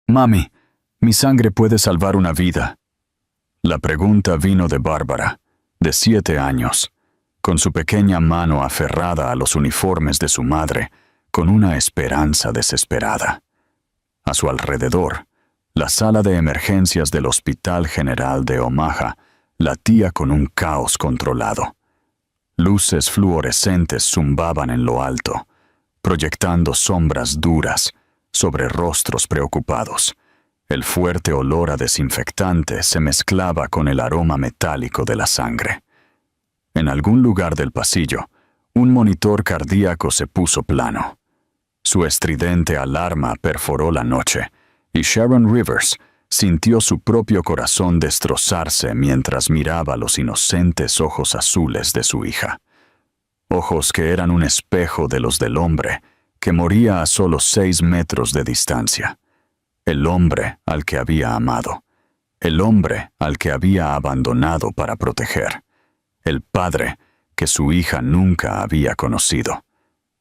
«Mami, mi sangre puede salvar una vida». La pregunta vino de Bárbara, de 7 años, con su pequeña mano aferrada a los uniformes de su madre, con una esperanza desesperada. A su alrededor, la sala de emergencias del Hospital General de Omaha latía con un caos controlado. Luces fluorescentes zumbaban en lo alto, proyectando sombras duras sobre rostros preocupados. El fuerte olor a desinfectante se mezclaba con el aroma metálico de la sangre. En algún lugar del pasillo, un monitor cardíaco se puso plano. Su estridente alarma perforó la noche, y Sharon Rivers sintió su propio corazón destrozarse mientras miraba los inocentes ojos azules de su hija. Ojos que eran un espejo de los del hombre, que moría a solo 6 metros de distancia. El hombre al que había amado. El hombre al que había abandonado para proteger. El padre que su hija nunca había conocido.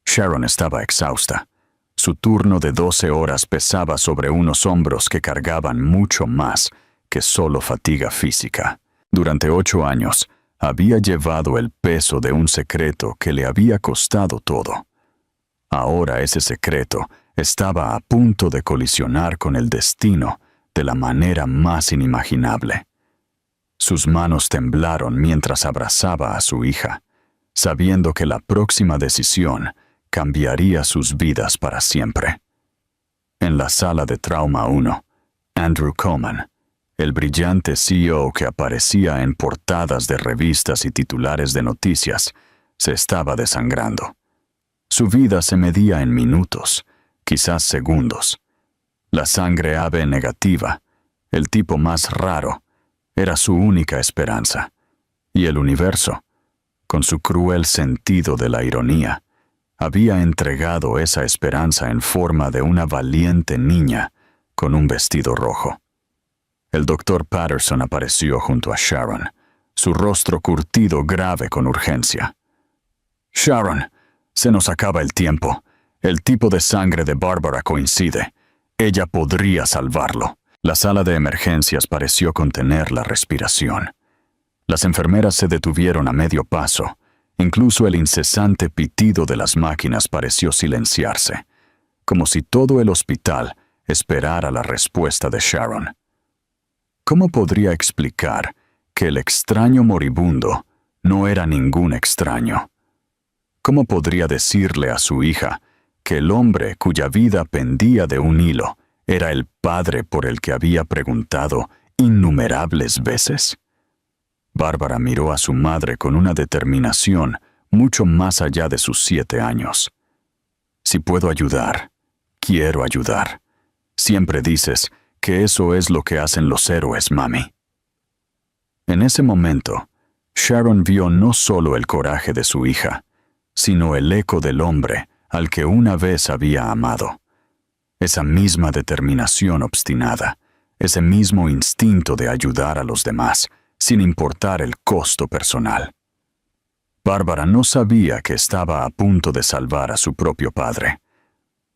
Sharon estaba exhausta. Su turno de 12 horas pesaba sobre unos hombros que cargaban mucho más que solo fatiga física. Durante 8 años, había llevado el peso de un secreto que le había costado todo. Ahora ese secreto estaba a punto de colisionar con el destino de la manera más inimaginable. Sus manos temblaron mientras abrazaba a su hija, sabiendo que la próxima decisión cambiaría sus vidas para siempre. En la sala de Trauma 1, Andrew Coleman, el brillante CEO que aparecía en portadas de revistas y titulares de noticias, se estaba desangrando. Su vida se medía en minutos, quizás segundos. La sangre AB negativa, el tipo más raro, era su única esperanza. Y el universo, con su cruel sentido de la ironía, había entregado esa esperanza en forma de una valiente niña con un vestido rojo. El doctor Patterson apareció junto a Sharon, su rostro curtido grave con urgencia. «Sharon, se nos acaba el tiempo. El tipo de sangre de Bárbara coincide. Ella podría salvarlo». La sala de emergencias pareció contener la respiración. Las enfermeras se detuvieron a medio paso. Incluso el incesante pitido de las máquinas pareció silenciarse, como si todo el hospital esperara la respuesta de Sharon. ¿Cómo podría explicar que el extraño moribundo no era ningún extraño? ¿Cómo podría decirle a su hija que el hombre cuya vida pendía de un hilo era el padre por el que había preguntado innumerables veces? Bárbara miró a su madre con una determinación mucho más allá de sus 7 años. «Si puedo ayudar, quiero ayudar. Siempre dices que eso es lo que hacen los héroes, mami». En ese momento, Sharon vio no solo el coraje de su hija, sino el eco del hombre al que una vez había amado. Esa misma determinación obstinada, ese mismo instinto de ayudar a los demás, sin importar el costo personal. Bárbara no sabía que estaba a punto de salvar a su propio padre.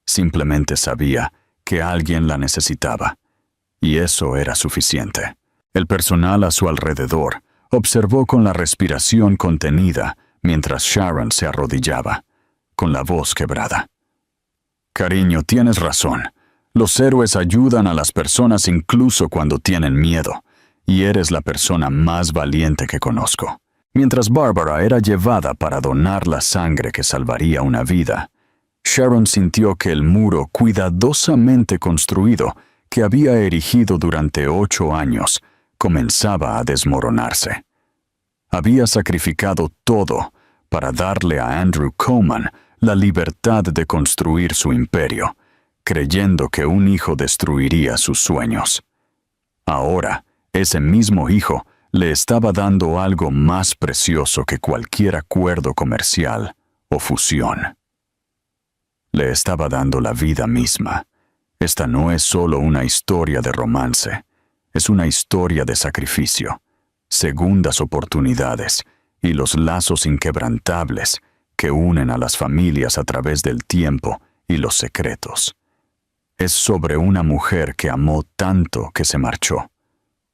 Simplemente sabía que alguien la necesitaba, y eso era suficiente. El personal a su alrededor observó con la respiración contenida mientras Sharon se arrodillaba, con la voz quebrada. «Cariño, tienes razón. Los héroes ayudan a las personas incluso cuando tienen miedo, y eres la persona más valiente que conozco». Mientras Bárbara era llevada para donar la sangre que salvaría una vida, Sharon sintió que el muro cuidadosamente construido que había erigido durante 8 años comenzaba a desmoronarse. Había sacrificado todo para darle a Andrew Coleman la libertad de construir su imperio, creyendo que un hijo destruiría sus sueños. Ahora, ese mismo hijo le estaba dando algo más precioso que cualquier acuerdo comercial o fusión. Le estaba dando la vida misma. Esta no es solo una historia de romance, es una historia de sacrificio, segundas oportunidades y los lazos inquebrantables que unen a las familias a través del tiempo y los secretos. es sobre una mujer que amó tanto que se marchó.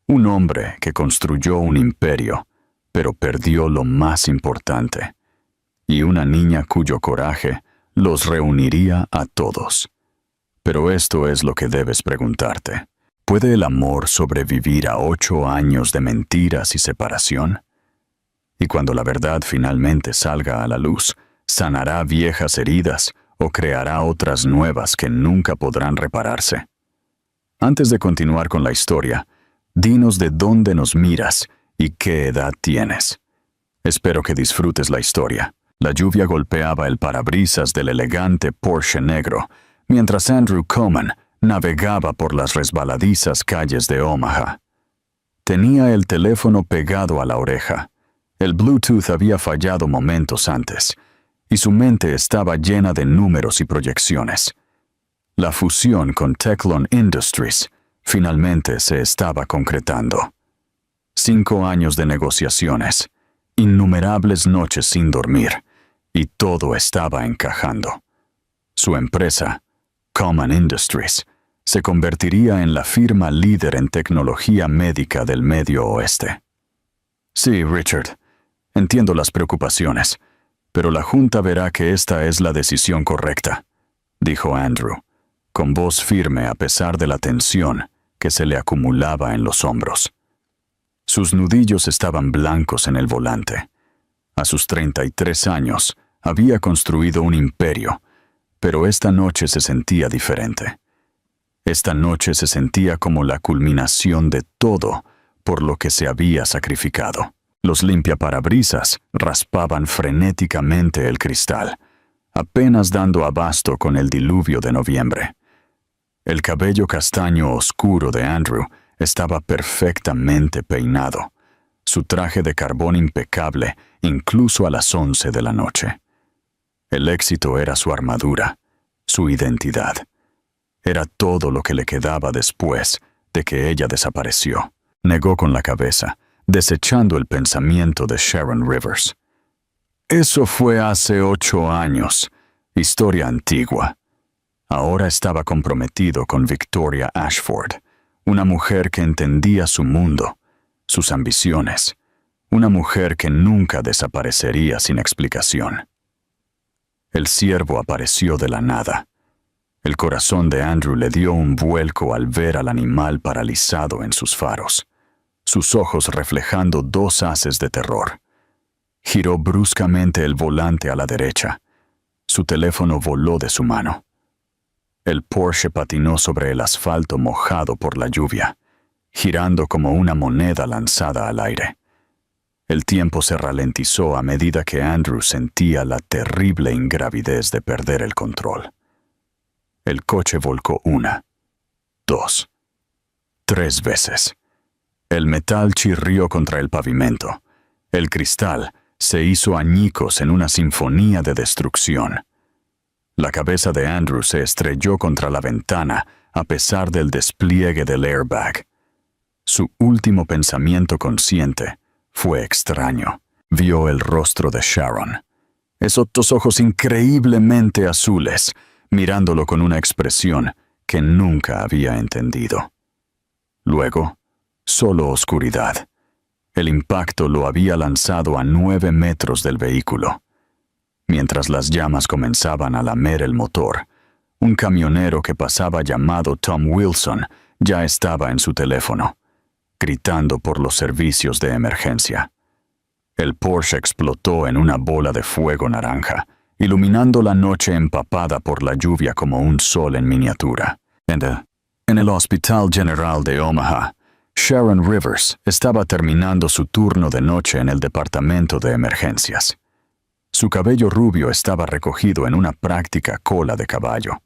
Un hombre que construyó un imperio, pero perdió lo más importante. Y una niña cuyo coraje los reuniría a todos. Pero esto es lo que debes preguntarte. ¿Puede el amor sobrevivir a 8 años de mentiras y separación? Y cuando la verdad finalmente salga a la luz, ¿sanará viejas heridas o creará otras nuevas que nunca podrán repararse? Antes de continuar con la historia, dinos de dónde nos miras y qué edad tienes. Espero que disfrutes la historia. La lluvia golpeaba el parabrisas del elegante Porsche negro, mientras Andrew Coman navegaba por las resbaladizas calles de Omaha. Tenía el teléfono pegado a la oreja. El Bluetooth había fallado momentos antes, y su mente estaba llena de números y proyecciones. La fusión con Teclon Industries finalmente se estaba concretando. 5 años de negociaciones, innumerables noches sin dormir, y todo estaba encajando. Su empresa, Coman Industries, se convertiría en la firma líder en tecnología médica del Medio Oeste. Sí, Richard, entiendo las preocupaciones, pero la Junta verá que esta es la decisión correcta, dijo Andrew, con voz firme a pesar de la tensión que se le acumulaba en los hombros. Sus nudillos estaban blancos en el volante. A sus 33 años, había construido un imperio, pero esta noche se sentía diferente. Esta noche se sentía como la culminación de todo por lo que se había sacrificado. Los limpiaparabrisas raspaban frenéticamente el cristal, apenas dando abasto con el diluvio de noviembre. El cabello castaño oscuro de Andrew estaba perfectamente peinado, su traje de carbón impecable incluso a las 11 de la noche. El éxito era su armadura, su identidad. Era todo lo que le quedaba después de que ella desapareció. Negó con la cabeza, desechando el pensamiento de Sharon Rivers. Eso fue hace 8 años, historia antigua. Ahora estaba comprometido con Victoria Ashford, una mujer que entendía su mundo, sus ambiciones, una mujer que nunca desaparecería sin explicación. El ciervo apareció de la nada. El corazón de Andrew le dio un vuelco al ver al animal paralizado en sus faros, sus ojos reflejando 2 haces de terror. Giró bruscamente el volante a la derecha. Su teléfono voló de su mano. El Porsche patinó sobre el asfalto mojado por la lluvia, girando como una moneda lanzada al aire. El tiempo se ralentizó a medida que Andrew sentía la terrible ingravidez de perder el control. El coche volcó 1, 2, 3 veces. El metal chirrió contra el pavimento. El cristal se hizo añicos en una sinfonía de destrucción. La cabeza de Andrew se estrelló contra la ventana a pesar del despliegue del airbag. Su último pensamiento consciente fue extraño. Vio el rostro de Sharon. Esos ojos increíblemente azules, mirándolo con una expresión que nunca había entendido. Luego, solo oscuridad. El impacto lo había lanzado a 9 metros del vehículo. Mientras las llamas comenzaban a lamer el motor, un camionero que pasaba llamado Tom Wilson ya estaba en su teléfono, gritando por los servicios de emergencia. El Porsche explotó en una bola de fuego naranja, iluminando la noche empapada por la lluvia como un sol en miniatura. En el Hospital General de Omaha, Sharon Rivers estaba terminando su turno de noche en el departamento de emergencias. Su cabello rubio estaba recogido en una práctica cola de caballo,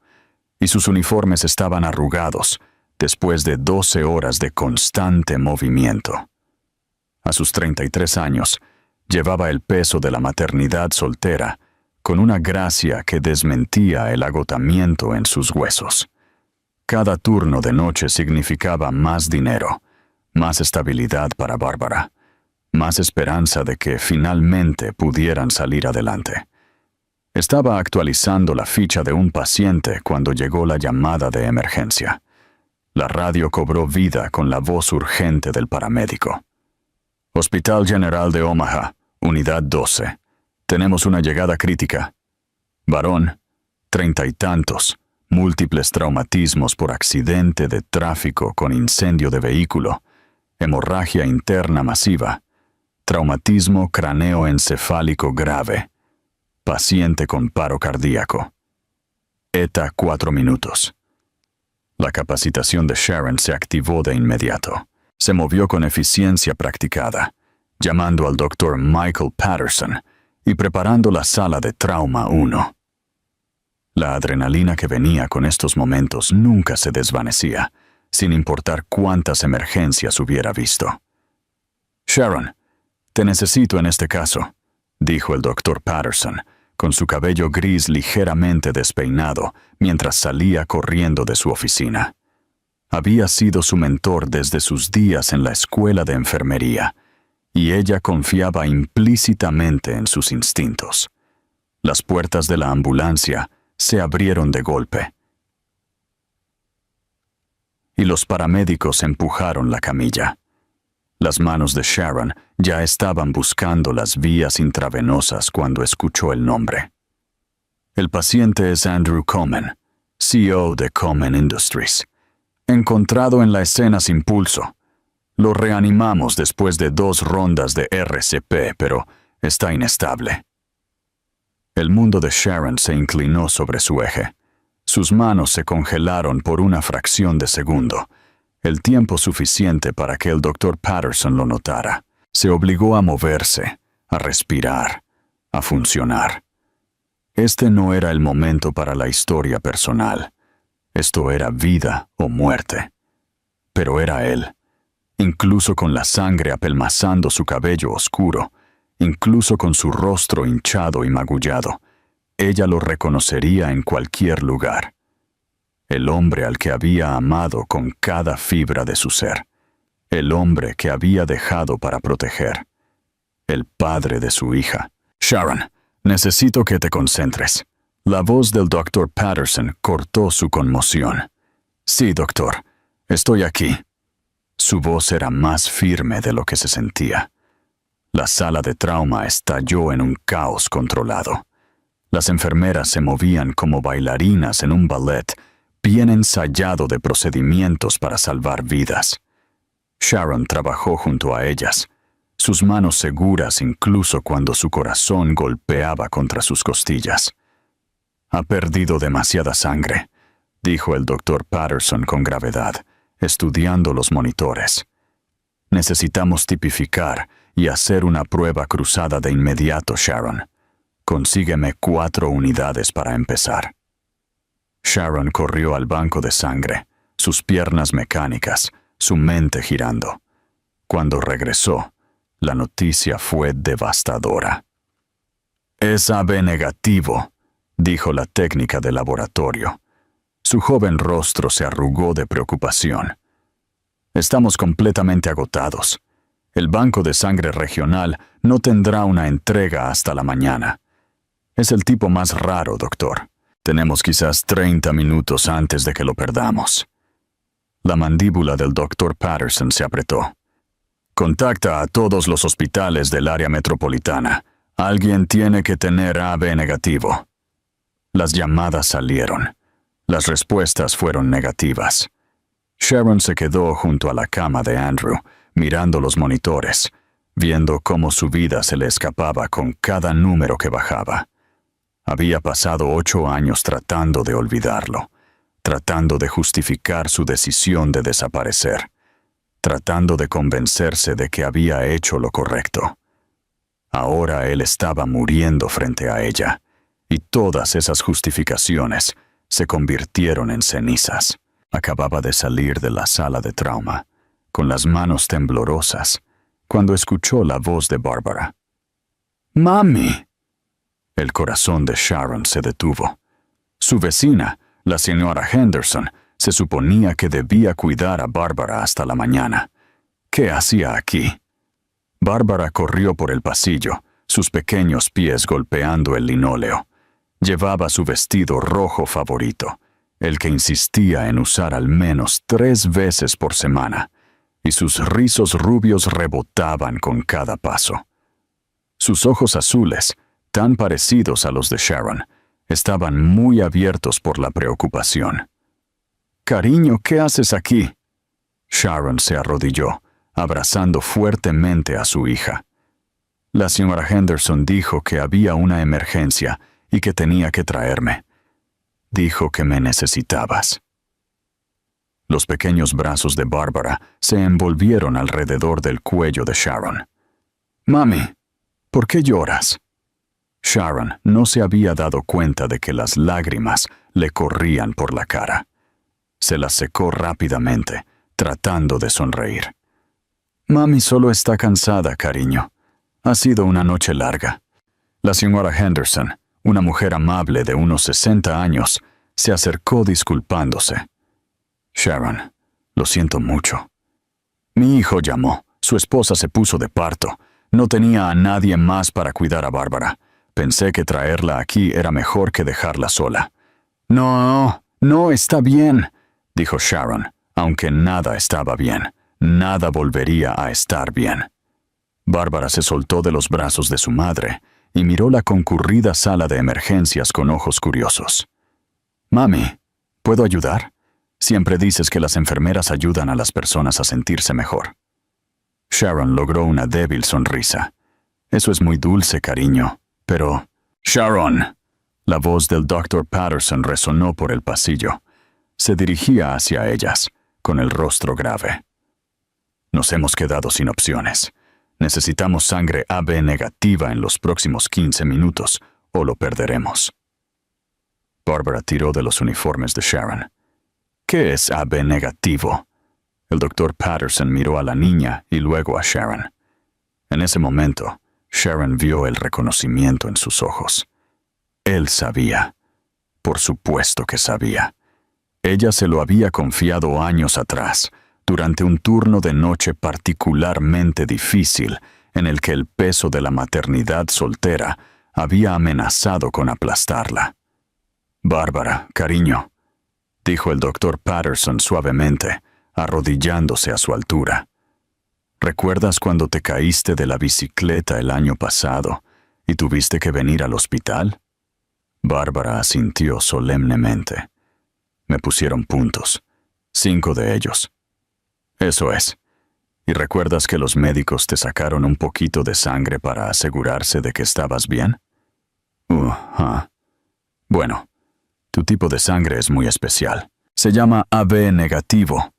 y sus uniformes estaban arrugados después de 12 horas de constante movimiento. A sus 33 años, llevaba el peso de la maternidad soltera con una gracia que desmentía el agotamiento en sus huesos. Cada turno de noche significaba más dinero, más estabilidad para Bárbara, más esperanza de que finalmente pudieran salir adelante. Estaba actualizando la ficha de un paciente cuando llegó la llamada de emergencia. La radio cobró vida con la voz urgente del paramédico. Hospital General de Omaha, Unidad 12. Tenemos una llegada crítica. Varón, 30 y tantos, múltiples traumatismos por accidente de tráfico con incendio de vehículo, hemorragia interna masiva, traumatismo craneoencefálico grave, paciente con paro cardíaco. ETA 4 minutos. La capacitación de Sharon se activó de inmediato. Se movió con eficiencia practicada, llamando al Dr. Michael Patterson y preparando la sala de trauma 1. La adrenalina que venía con estos momentos nunca se desvanecía, sin importar cuántas emergencias hubiera visto. «Sharon, te necesito en este caso», dijo el Dr. Patterson, con su cabello gris ligeramente despeinado mientras salía corriendo de su oficina. Había sido su mentor desde sus días en la escuela de enfermería, y ella confiaba implícitamente en sus instintos. Las puertas de la ambulancia se abrieron de golpe, y los paramédicos empujaron la camilla. Las manos de Sharon ya estaban buscando las vías intravenosas cuando escuchó el nombre. El paciente es Andrew Komen, CEO de Komen Industries. Encontrado en la escena sin pulso. Lo reanimamos después de 2 rondas de RCP, pero está inestable. El mundo de Sharon se inclinó sobre su eje. Sus manos se congelaron por una fracción de segundo, el tiempo suficiente para que el Dr. Patterson lo notara. Se obligó a moverse, a respirar, a funcionar. Este no era el momento para la historia personal. Esto era vida o muerte. Pero era él. Incluso con la sangre apelmazando su cabello oscuro, incluso con su rostro hinchado y magullado, ella lo reconocería en cualquier lugar. El hombre al que había amado con cada fibra de su ser. El hombre que había dejado para proteger. El padre de su hija. «Sharon, necesito que te concentres». La voz del Dr. Patterson cortó su conmoción. «Sí, doctor, estoy aquí». Su voz era más firme de lo que se sentía. La sala de trauma estalló en un caos controlado. Las enfermeras se movían como bailarinas en un ballet bien ensayado de procedimientos para salvar vidas. Sharon trabajó junto a ellas, sus manos seguras incluso cuando su corazón golpeaba contra sus costillas. «Ha perdido demasiada sangre», dijo el Dr. Patterson con gravedad, estudiando los monitores. «Necesitamos tipificar y hacer una prueba cruzada de inmediato, Sharon. Consígueme 4 unidades para empezar». Sharon corrió al banco de sangre, sus piernas mecánicas, su mente girando. Cuando regresó, la noticia fue devastadora. «Es AB negativo», dijo la técnica de laboratorio. Su joven rostro se arrugó de preocupación. «Estamos completamente agotados. El banco de sangre regional no tendrá una entrega hasta la mañana. Es el tipo más raro, doctor. Tenemos quizás 30 minutos antes de que lo perdamos». La mandíbula del Dr. Patterson se apretó. «Contacta a todos los hospitales del área metropolitana. Alguien tiene que tener AB negativo». Las llamadas salieron. Las respuestas fueron negativas. Sharon se quedó junto a la cama de Andrew, mirando los monitores, viendo cómo su vida se le escapaba con cada número que bajaba. Había pasado 8 años tratando de olvidarlo, tratando de justificar su decisión de desaparecer, tratando de convencerse de que había hecho lo correcto. Ahora él estaba muriendo frente a ella, y todas esas justificaciones se convirtieron en cenizas. Acababa de salir de la sala de trauma, con las manos temblorosas, cuando escuchó la voz de Barbara. «¡Mami!». El corazón de Sharon se detuvo. Su vecina, la señora Henderson, se suponía que debía cuidar a Barbara hasta la mañana. ¿Qué hacía aquí? Barbara corrió por el pasillo, sus pequeños pies golpeando el linóleo. Llevaba su vestido rojo favorito, el que insistía en usar al menos 3 veces por semana, y sus rizos rubios rebotaban con cada paso. Sus ojos azules, tan parecidos a los de Sharon, estaban muy abiertos por la preocupación. «Cariño, ¿qué haces aquí?» Sharon se arrodilló, abrazando fuertemente a su hija. La señora Henderson dijo que había una emergencia y que tenía que traerme. Dijo que me necesitabas. Los pequeños brazos de Bárbara se envolvieron alrededor del cuello de Sharon. «Mami, ¿por qué lloras?» Sharon no se había dado cuenta de que las lágrimas le corrían por la cara. Se las secó rápidamente, tratando de sonreír. «Mami solo está cansada, cariño. Ha sido una noche larga». La señora Henderson, una mujer amable de unos 60 años, se acercó disculpándose. «Sharon, lo siento mucho. Mi hijo llamó. Su esposa se puso de parto. No tenía a nadie más para cuidar a Bárbara. Pensé que traerla aquí era mejor que dejarla sola». No, está bien», dijo Sharon, aunque nada estaba bien. Nada volvería a estar bien. Bárbara se soltó de los brazos de su madre y miró la concurrida sala de emergencias con ojos curiosos. «Mami, ¿puedo ayudar? Siempre dices que las enfermeras ayudan a las personas a sentirse mejor». Sharon logró una débil sonrisa. «Eso es muy dulce, cariño, pero...» «Sharon». La voz del Dr. Patterson resonó por el pasillo. Se dirigía hacia ellas, con el rostro grave. «Nos hemos quedado sin opciones. Necesitamos sangre AB negativa en los próximos 15 minutos, o lo perderemos». Bárbara tiró de los uniformes de Sharon. «¿Qué es AB negativo?» El Dr. Patterson miró a la niña y luego a Sharon. En ese momento, Sharon vio el reconocimiento en sus ojos. Él sabía. Por supuesto que sabía. Ella se lo había confiado años atrás, durante un turno de noche particularmente difícil, en el que el peso de la maternidad soltera había amenazado con aplastarla. «Bárbara, cariño», dijo el Dr. Patterson suavemente, arrodillándose a su altura. «¿Recuerdas cuando te caíste de la bicicleta el año pasado y tuviste que venir al hospital?» Bárbara asintió solemnemente. «Me pusieron puntos, 5 de ellos». «Eso es. ¿Y recuerdas que los médicos te sacaron un poquito de sangre para asegurarse de que estabas bien?» Bueno, tu tipo de sangre es muy especial. Se llama AB negativo.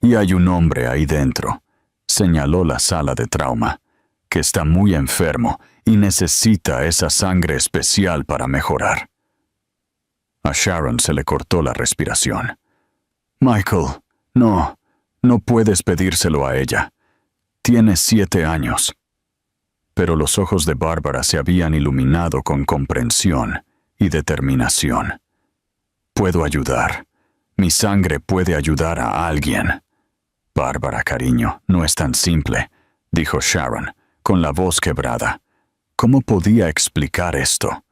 Y hay un hombre ahí dentro», señaló la sala de trauma, «que está muy enfermo y necesita esa sangre especial para mejorar». A Sharon se le cortó la respiración. «Michael, no puedes pedírselo a ella. Tiene 7 años». Pero los ojos de Bárbara se habían iluminado con comprensión y determinación. «Puedo ayudar. Mi sangre puede ayudar a alguien». «Bárbara, cariño, no es tan simple», dijo Sharon, con la voz quebrada. ¿Cómo podía explicar esto?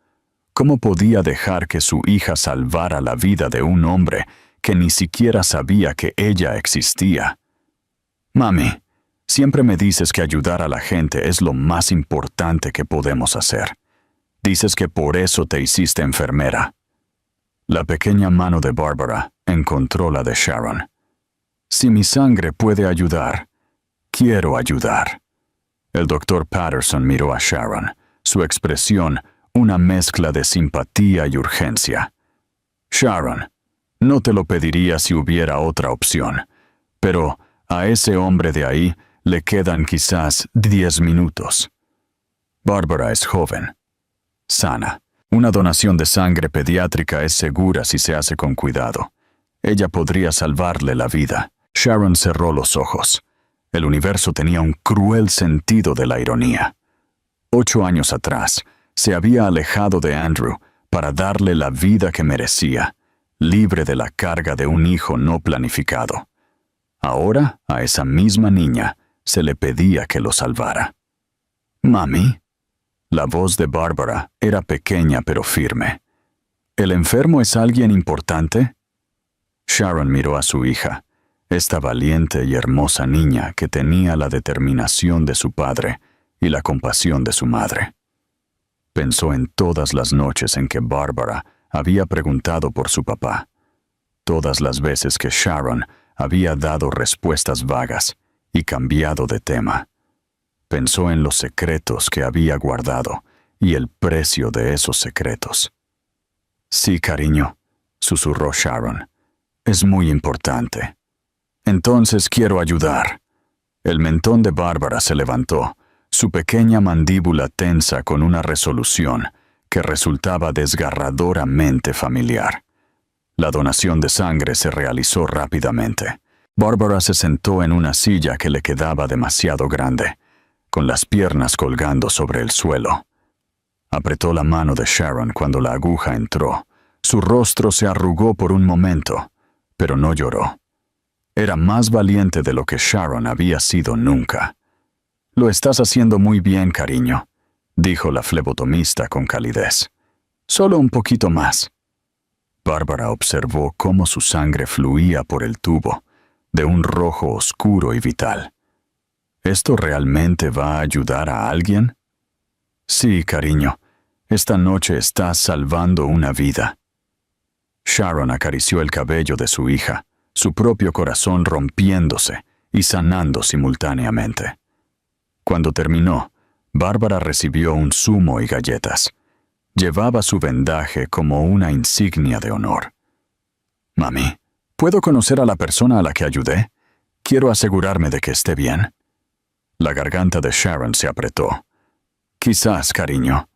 ¿Cómo podía dejar que su hija salvara la vida de un hombre que ni siquiera sabía que ella existía? «Mami, siempre me dices que ayudar a la gente es lo más importante que podemos hacer. Dices que por eso te hiciste enfermera». La pequeña mano de Bárbara encontró la de Sharon. «Si mi sangre puede ayudar, quiero ayudar». El Dr. Patterson miró a Sharon, su expresión una mezcla de simpatía y urgencia. «Sharon, no te lo pediría si hubiera otra opción, pero a ese hombre de ahí le quedan quizás 10 minutos. Bárbara es joven, sana. Una donación de sangre pediátrica es segura si se hace con cuidado. Ella podría salvarle la vida». Sharon cerró los ojos. El universo tenía un cruel sentido de la ironía. 8 años atrás, se había alejado de Andrew para darle la vida que merecía, libre de la carga de un hijo no planificado. Ahora, a esa misma niña, se le pedía que lo salvara. «Mami». La voz de Bárbara era pequeña pero firme. ¿El enfermo es alguien importante? Sharon miró a su hija, esta valiente y hermosa niña que tenía la determinación de su padre y la compasión de su madre. Pensó en todas las noches en que Barbara había preguntado por su papá, todas las veces que Sharon había dado respuestas vagas y cambiado de tema. Pensó en los secretos que había guardado y el precio de esos secretos. Sí, cariño, susurró Sharon. Es muy importante. Entonces quiero ayudar. El mentón de Bárbara se levantó, su pequeña mandíbula tensa con una resolución que resultaba desgarradoramente familiar. La donación de sangre se realizó rápidamente. Bárbara se sentó en una silla que le quedaba demasiado grande, con las piernas colgando sobre el suelo. Apretó la mano de Sharon cuando la aguja entró. Su rostro se arrugó por un momento, pero no lloró. Era más valiente de lo que Sharon había sido nunca. «Lo estás haciendo muy bien, cariño», dijo la flebotomista con calidez. «Solo un poquito más». Bárbara observó cómo su sangre fluía por el tubo, de un rojo oscuro y vital. ¿Esto realmente va a ayudar a alguien? Sí, cariño. Esta noche estás salvando una vida. Sharon acarició el cabello de su hija, su propio corazón rompiéndose y sanando simultáneamente. Cuando terminó, Bárbara recibió un zumo y galletas. Llevaba su vendaje como una insignia de honor. «Mami, ¿puedo conocer a la persona a la que ayudé? Quiero asegurarme de que esté bien». La garganta de Sharon se apretó. «Quizás, cariño.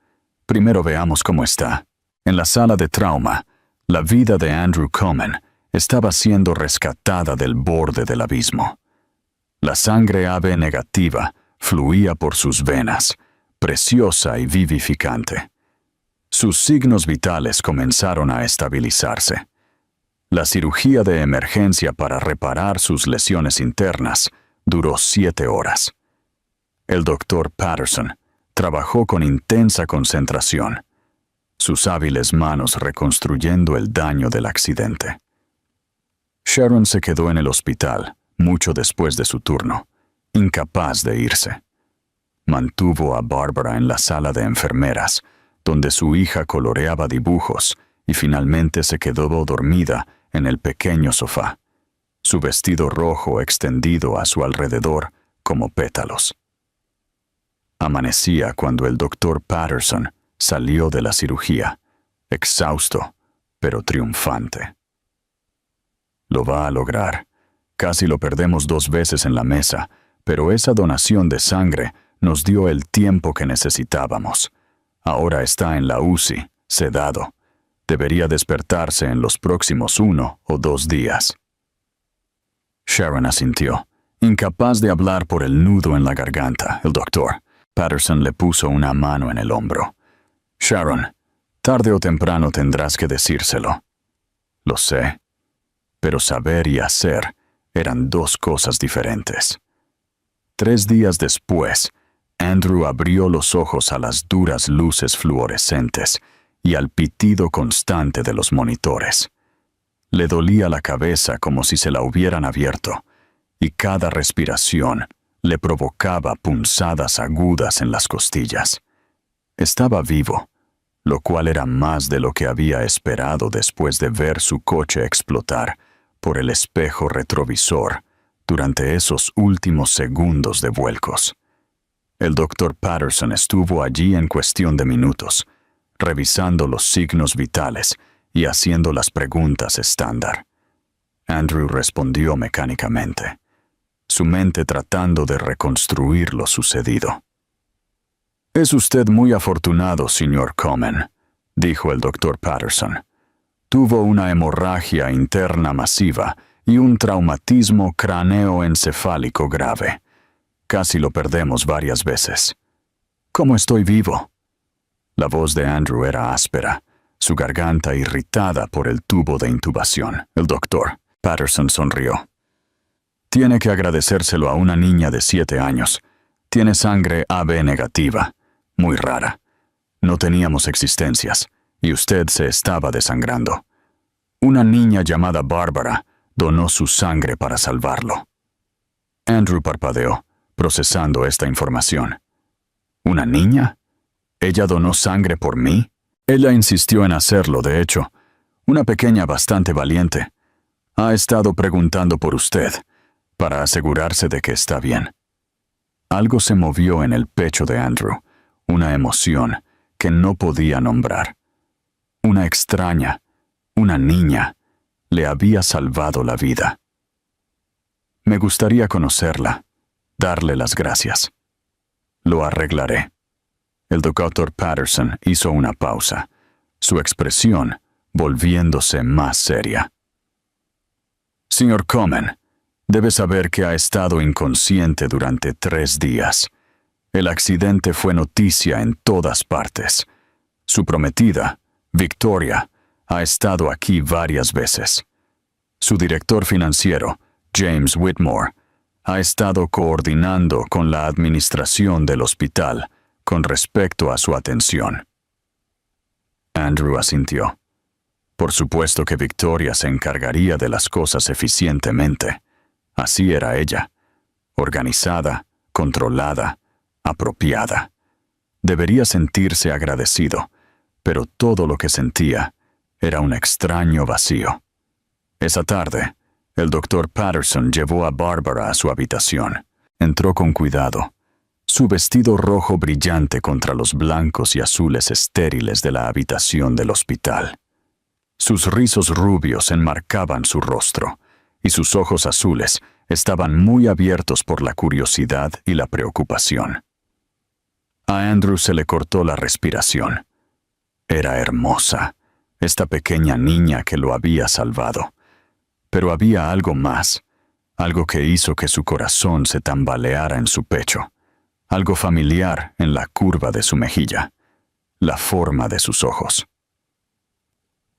Primero veamos cómo está». En la sala de trauma, la vida de Andrew Komen estaba siendo rescatada del borde del abismo. La sangre AB negativa fluía por sus venas, preciosa y vivificante. Sus signos vitales comenzaron a estabilizarse. La cirugía de emergencia para reparar sus lesiones internas duró 7 horas. El doctor Patterson trabajó con intensa concentración, sus hábiles manos reconstruyendo el daño del accidente. Sharon se quedó en el hospital mucho después de su turno, incapaz de irse. Mantuvo a Bárbara en la sala de enfermeras, donde su hija coloreaba dibujos y finalmente se quedó dormida en el pequeño sofá, su vestido rojo extendido a su alrededor como pétalos. Amanecía cuando el doctor Patterson salió de la cirugía, exhausto, pero triunfante. Lo va a lograr. Casi lo perdemos 2 veces en la mesa, pero esa donación de sangre nos dio el tiempo que necesitábamos. Ahora está en la UCI, sedado. Debería despertarse en los próximos 1 o 2 días. Sharon asintió, incapaz de hablar por el nudo en la garganta. El doctor Patterson le puso una mano en el hombro. «Sharon, tarde o temprano tendrás que decírselo». «Lo sé». Pero saber y hacer eran 2 cosas diferentes. 3 días después, Andrew abrió los ojos a las duras luces fluorescentes y al pitido constante de los monitores. Le dolía la cabeza como si se la hubieran abierto, y cada respiración le provocaba punzadas agudas en las costillas. Estaba vivo, lo cual era más de lo que había esperado después de ver su coche explotar por el espejo retrovisor durante esos últimos segundos de vuelcos. El doctor Patterson estuvo allí en cuestión de minutos, revisando los signos vitales y haciendo las preguntas estándar. Andrew respondió mecánicamente, su mente tratando de reconstruir lo sucedido. «Es usted muy afortunado, señor Komen», dijo el doctor Patterson. «Tuvo una hemorragia interna masiva y un traumatismo cráneoencefálico grave. Casi lo perdemos varias veces». «¿Cómo estoy vivo?». La voz de Andrew era áspera, su garganta irritada por el tubo de intubación. El doctor Patterson sonrió. «Tiene que agradecérselo a una niña de 7 años. Tiene sangre AB negativa, muy rara. No teníamos existencias, y usted se estaba desangrando. Una niña llamada Barbara donó su sangre para salvarlo. Andrew parpadeó, procesando esta información. ¿Una niña? ¿Ella donó sangre por mí? Ella insistió en hacerlo, de hecho. Una pequeña bastante valiente. Ha estado preguntando por usted, para asegurarse de que está bien. Algo se movió en el pecho de Andrew, una emoción que no podía nombrar. Una extraña, una niña, le había salvado la vida. Me gustaría conocerla, darle las gracias. Lo arreglaré. El Dr. Patterson hizo una pausa, su expresión volviéndose más seria. Señor Komen, debe saber que ha estado inconsciente durante 3 días. El accidente fue noticia en todas partes. Su prometida, Victoria, ha estado aquí varias veces. Su director financiero, James Whitmore, ha estado coordinando con la administración del hospital con respecto a su atención. Andrew asintió. Por supuesto que Victoria se encargaría de las cosas eficientemente. Así era ella, organizada, controlada, apropiada. Debería sentirse agradecido, pero todo lo que sentía era un extraño vacío. Esa tarde, el Dr. Patterson llevó a Barbara a su habitación. Entró con cuidado. Su vestido rojo brillante contra los blancos y azules estériles de la habitación del hospital. Sus rizos rubios enmarcaban su rostro, y sus ojos azules estaban muy abiertos por la curiosidad y la preocupación. A Andrew se le cortó la respiración. Era hermosa, esta pequeña niña que lo había salvado. Pero había algo más, algo que hizo que su corazón se tambaleara en su pecho, algo familiar en la curva de su mejilla, la forma de sus ojos.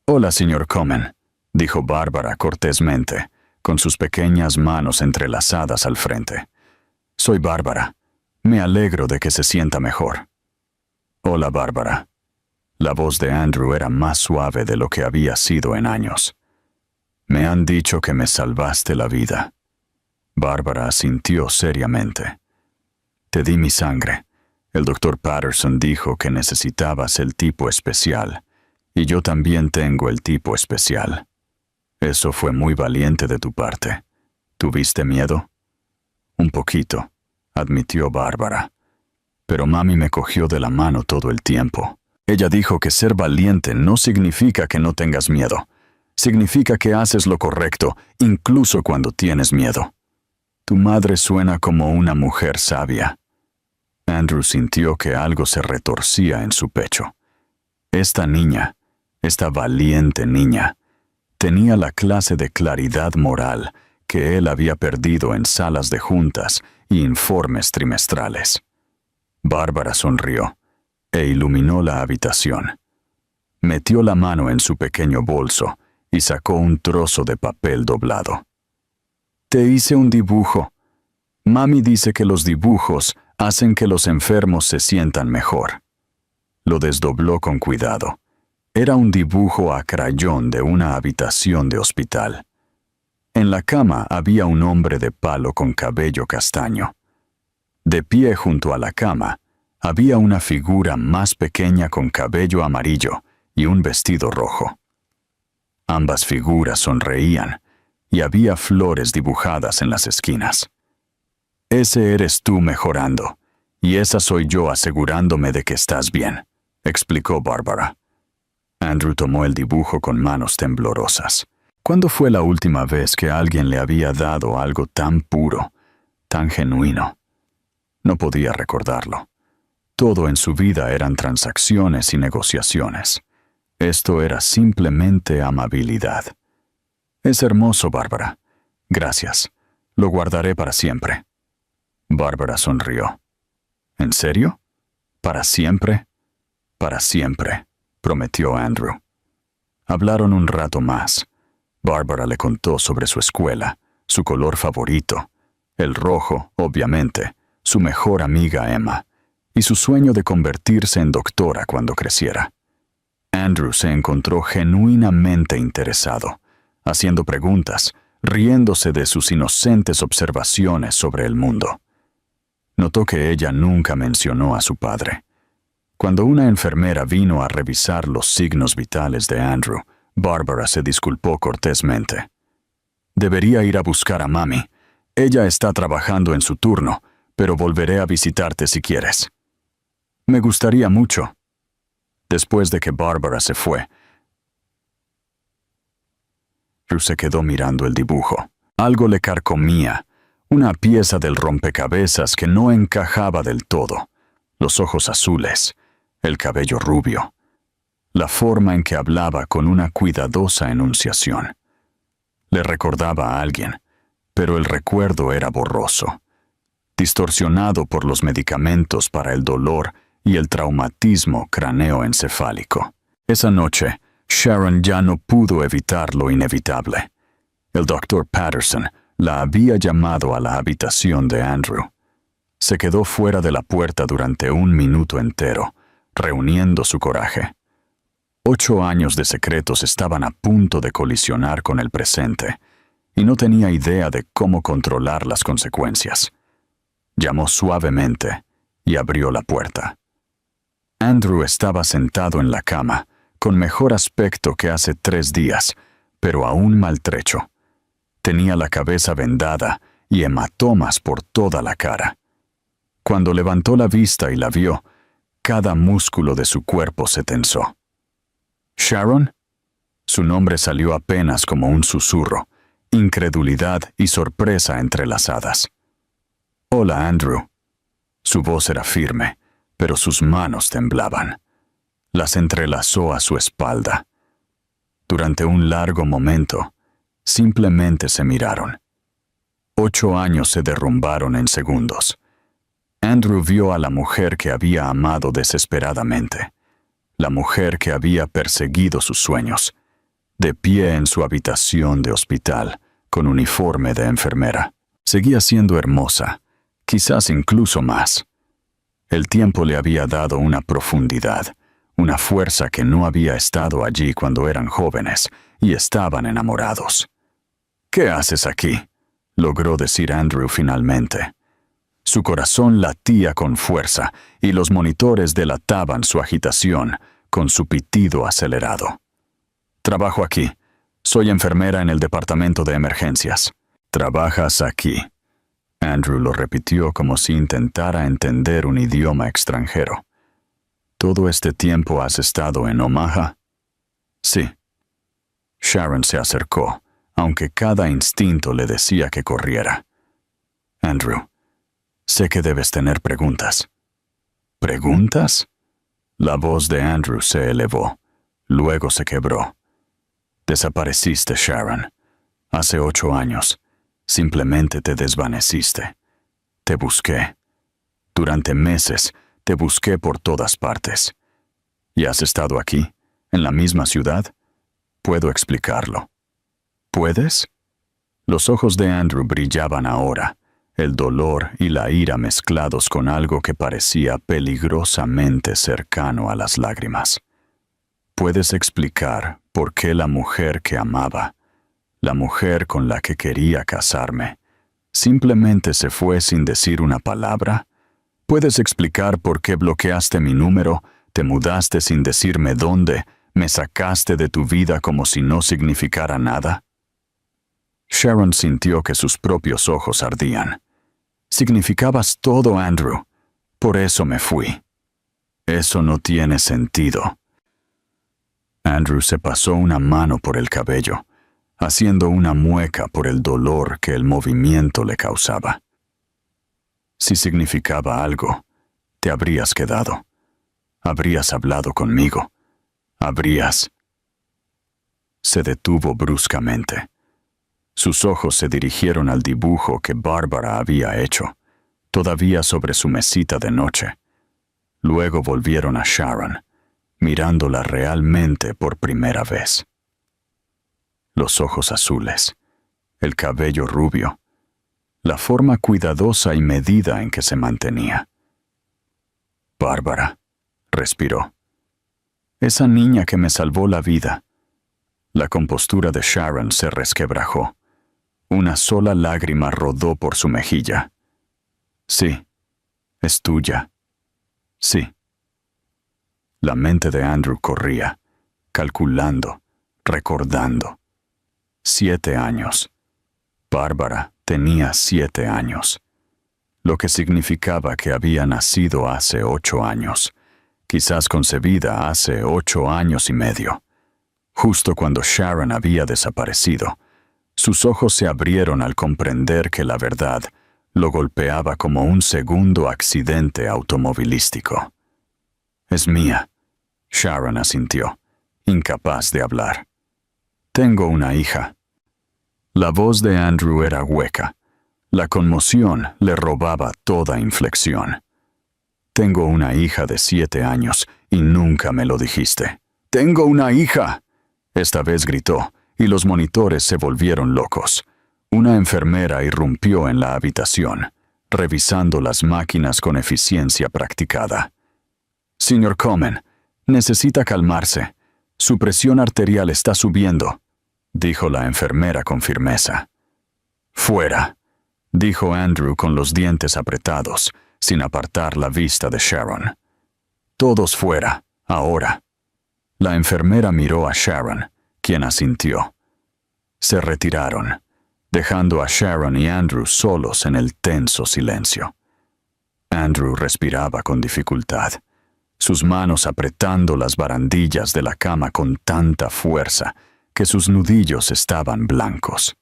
«Hola, señor Komen», dijo Barbara cortésmente, con sus pequeñas manos entrelazadas al frente. «Soy Barbara. Me alegro de que se sienta mejor». «Hola, Barbara». La voz de Andrew era más suave de lo que había sido en años. «Me han dicho que me salvaste la vida». Barbara asintió seriamente. «Te di mi sangre. El Dr. Patterson dijo que necesitabas el tipo especial, y yo también tengo el tipo especial. Eso fue muy valiente de tu parte. ¿Tuviste miedo?» «Un poquito», admitió Barbara. «Pero mami me cogió de la mano todo el tiempo. Ella dijo que ser valiente no significa que no tengas miedo. Significa que haces lo correcto, incluso cuando tienes miedo. Tu madre suena como una mujer sabia». Andrew sintió que algo se retorcía en su pecho. Esta niña, esta valiente niña, tenía la clase de claridad moral que él había perdido en salas de juntas y informes trimestrales. Bárbara sonrió e iluminó la habitación. Metió la mano en su pequeño bolso y sacó un trozo de papel doblado. «Te hice un dibujo. Mami dice que los dibujos hacen que los enfermos se sientan mejor». Lo desdobló con cuidado. Era un dibujo a crayón de una habitación de hospital. En la cama había un hombre de palo con cabello castaño. De pie junto a la cama había una figura más pequeña con cabello amarillo y un vestido rojo. Ambas figuras sonreían y había flores dibujadas en las esquinas. «Ese eres tú mejorando, y esa soy yo asegurándome de que estás bien», explicó Barbara. Andrew tomó el dibujo con manos temblorosas. ¿Cuándo fue la última vez que alguien le había dado algo tan puro, tan genuino? No podía recordarlo. Todo en su vida eran transacciones y negociaciones. Esto era simplemente amabilidad. «Es hermoso, Bárbara. Gracias. Lo guardaré para siempre». Bárbara sonrió. «¿En serio? ¿Para siempre?» «Para siempre», prometió Andrew. Hablaron un rato más. Bárbara le contó sobre su escuela, su color favorito, el rojo, obviamente, su mejor amiga Emma, y su sueño de convertirse en doctora cuando creciera. Andrew se encontró genuinamente interesado, haciendo preguntas, riéndose de sus inocentes observaciones sobre el mundo. Notó que ella nunca mencionó a su padre. Cuando una enfermera vino a revisar los signos vitales de Andrew, Barbara se disculpó cortésmente. «Debería ir a buscar a mami. Ella está trabajando en su turno, pero volveré a visitarte si quieres». «Me gustaría mucho». Después de que Barbara se fue, Andrew se quedó mirando el dibujo. Algo le carcomía, una pieza del rompecabezas que no encajaba del todo. Los ojos azules, el cabello rubio, la forma en que hablaba con una cuidadosa enunciación. Le recordaba a alguien, pero el recuerdo era borroso, distorsionado por los medicamentos para el dolor y el traumatismo craneoencefálico. Esa noche, Sharon ya no pudo evitar lo inevitable. El Dr. Patterson la había llamado a la habitación de Andrew. Se quedó fuera de la puerta durante 1 minuto entero, reuniendo su coraje. 8 años de secretos estaban a punto de colisionar con el presente, y no tenía idea de cómo controlar las consecuencias. Llamó suavemente y abrió la puerta. Andrew estaba sentado en la cama, con mejor aspecto que hace 3 días, pero aún maltrecho. Tenía la cabeza vendada y hematomas por toda la cara. Cuando levantó la vista y la vio, cada músculo de su cuerpo se tensó. «¿Sharon?» Su nombre salió apenas como un susurro, incredulidad y sorpresa entrelazadas. «Hola, Andrew». Su voz era firme, pero sus manos temblaban. Las entrelazó a su espalda. Durante un largo momento, simplemente se miraron. 8 años se derrumbaron en segundos. Andrew vio a la mujer que había amado desesperadamente, la mujer que había perseguido sus sueños, de pie en su habitación de hospital, con uniforme de enfermera. Seguía siendo hermosa, quizás incluso más. El tiempo le había dado una profundidad, una fuerza que no había estado allí cuando eran jóvenes y estaban enamorados. «¿Qué haces aquí?», logró decir Andrew finalmente. Su corazón latía con fuerza y los monitores delataban su agitación con su pitido acelerado. «Trabajo aquí. Soy enfermera en el departamento de emergencias». «¿Trabajas aquí?», Andrew lo repitió como si intentara entender un idioma extranjero. «¿Todo este tiempo has estado en Omaha?» «Sí». Sharon se acercó, aunque cada instinto le decía que corriera. «Andrew, sé que debes tener preguntas». «¿Preguntas?». La voz de Andrew se elevó, luego se quebró. «Desapareciste, Sharon. Hace 8 años. Simplemente te desvaneciste. Te busqué. Durante meses te busqué por todas partes. ¿Y has estado aquí, en la misma ciudad? Puedo explicarlo». «¿Puedes?». Los ojos de Andrew brillaban ahora, el dolor y la ira mezclados con algo que parecía peligrosamente cercano a las lágrimas. «¿Puedes explicar por qué la mujer que amaba, la mujer con la que quería casarme, simplemente se fue sin decir una palabra? ¿Puedes explicar por qué bloqueaste mi número, te mudaste sin decirme dónde, me sacaste de tu vida como si no significara nada?» Sharon sintió que sus propios ojos ardían. «Significabas todo, Andrew. Por eso me fui». «Eso no tiene sentido». Andrew se pasó una mano por el cabello, haciendo una mueca por el dolor que el movimiento le causaba. «Si significaba algo, te habrías quedado. Habrías hablado conmigo. Habrías...». Se detuvo bruscamente. Sus ojos se dirigieron al dibujo que Barbara había hecho, todavía sobre su mesita de noche. Luego volvieron a Sharon, mirándola realmente por primera vez. Los ojos azules, el cabello rubio, la forma cuidadosa y medida en que se mantenía. «Bárbara», respiró. Esa niña que me salvó la vida. La compostura de Sharon se resquebrajó. Una sola lágrima rodó por su mejilla. Sí, es tuya. Sí. La mente de Andrew corría, calculando, recordando. 7 años. Bárbara tenía 7 años, lo que significaba que había nacido hace 8 años, quizás concebida hace 8 años y medio. Justo cuando Sharon había desaparecido, sus ojos se abrieron al comprender que la verdad lo golpeaba como un segundo accidente automovilístico. Es mía, Sharon asintió, incapaz de hablar. Tengo una hija. La voz de Andrew era hueca. La conmoción le robaba toda inflexión. Tengo una hija de 7 años y nunca me lo dijiste. ¡Tengo una hija!, esta vez gritó, y los monitores se volvieron locos. Una enfermera irrumpió en la habitación, revisando las máquinas con eficiencia practicada. Señor Komen, necesita calmarse. Su presión arterial está subiendo, dijo la enfermera con firmeza. Fuera, dijo Andrew con los dientes apretados, sin apartar la vista de Sharon. Todos fuera, ahora. La enfermera miró a Sharon, quien asintió. Se retiraron, dejando a Sharon y Andrew solos en el tenso silencio. Andrew respiraba con dificultad, sus manos apretando las barandillas de la cama con tanta fuerza que sus nudillos estaban blancos.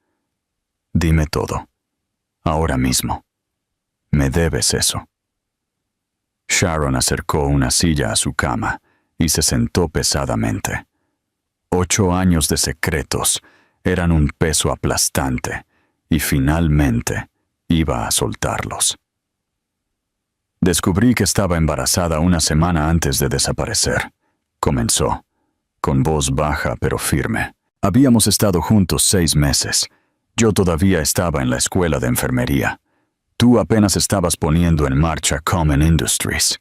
Dime todo, ahora mismo. Me debes eso. Sharon acercó una silla a su cama y se sentó pesadamente. 8 años de secretos eran un peso aplastante y finalmente iba a soltarlos. Descubrí que estaba embarazada una semana antes de desaparecer, comenzó, con voz baja pero firme. Habíamos estado juntos 6 meses. Yo todavía estaba en la escuela de enfermería. Tú apenas estabas poniendo en marcha Komen Industries.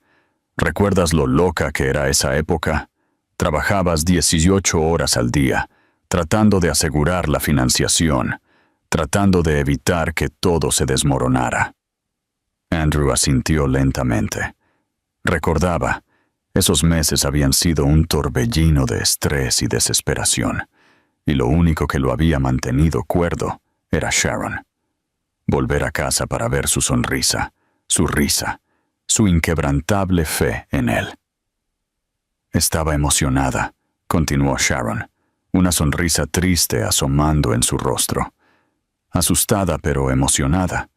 ¿Recuerdas lo loca que era esa época? Trabajabas 18 horas al día, tratando de asegurar la financiación, tratando de evitar que todo se desmoronara. Andrew asintió lentamente. Recordaba, esos meses habían sido un torbellino de estrés y desesperación, y lo único que lo había mantenido cuerdo era Sharon. Volver a casa para ver su sonrisa, su risa, su inquebrantable fe en él. Estaba emocionada, continuó Sharon, una sonrisa triste asomando en su rostro. Asustada pero emocionada.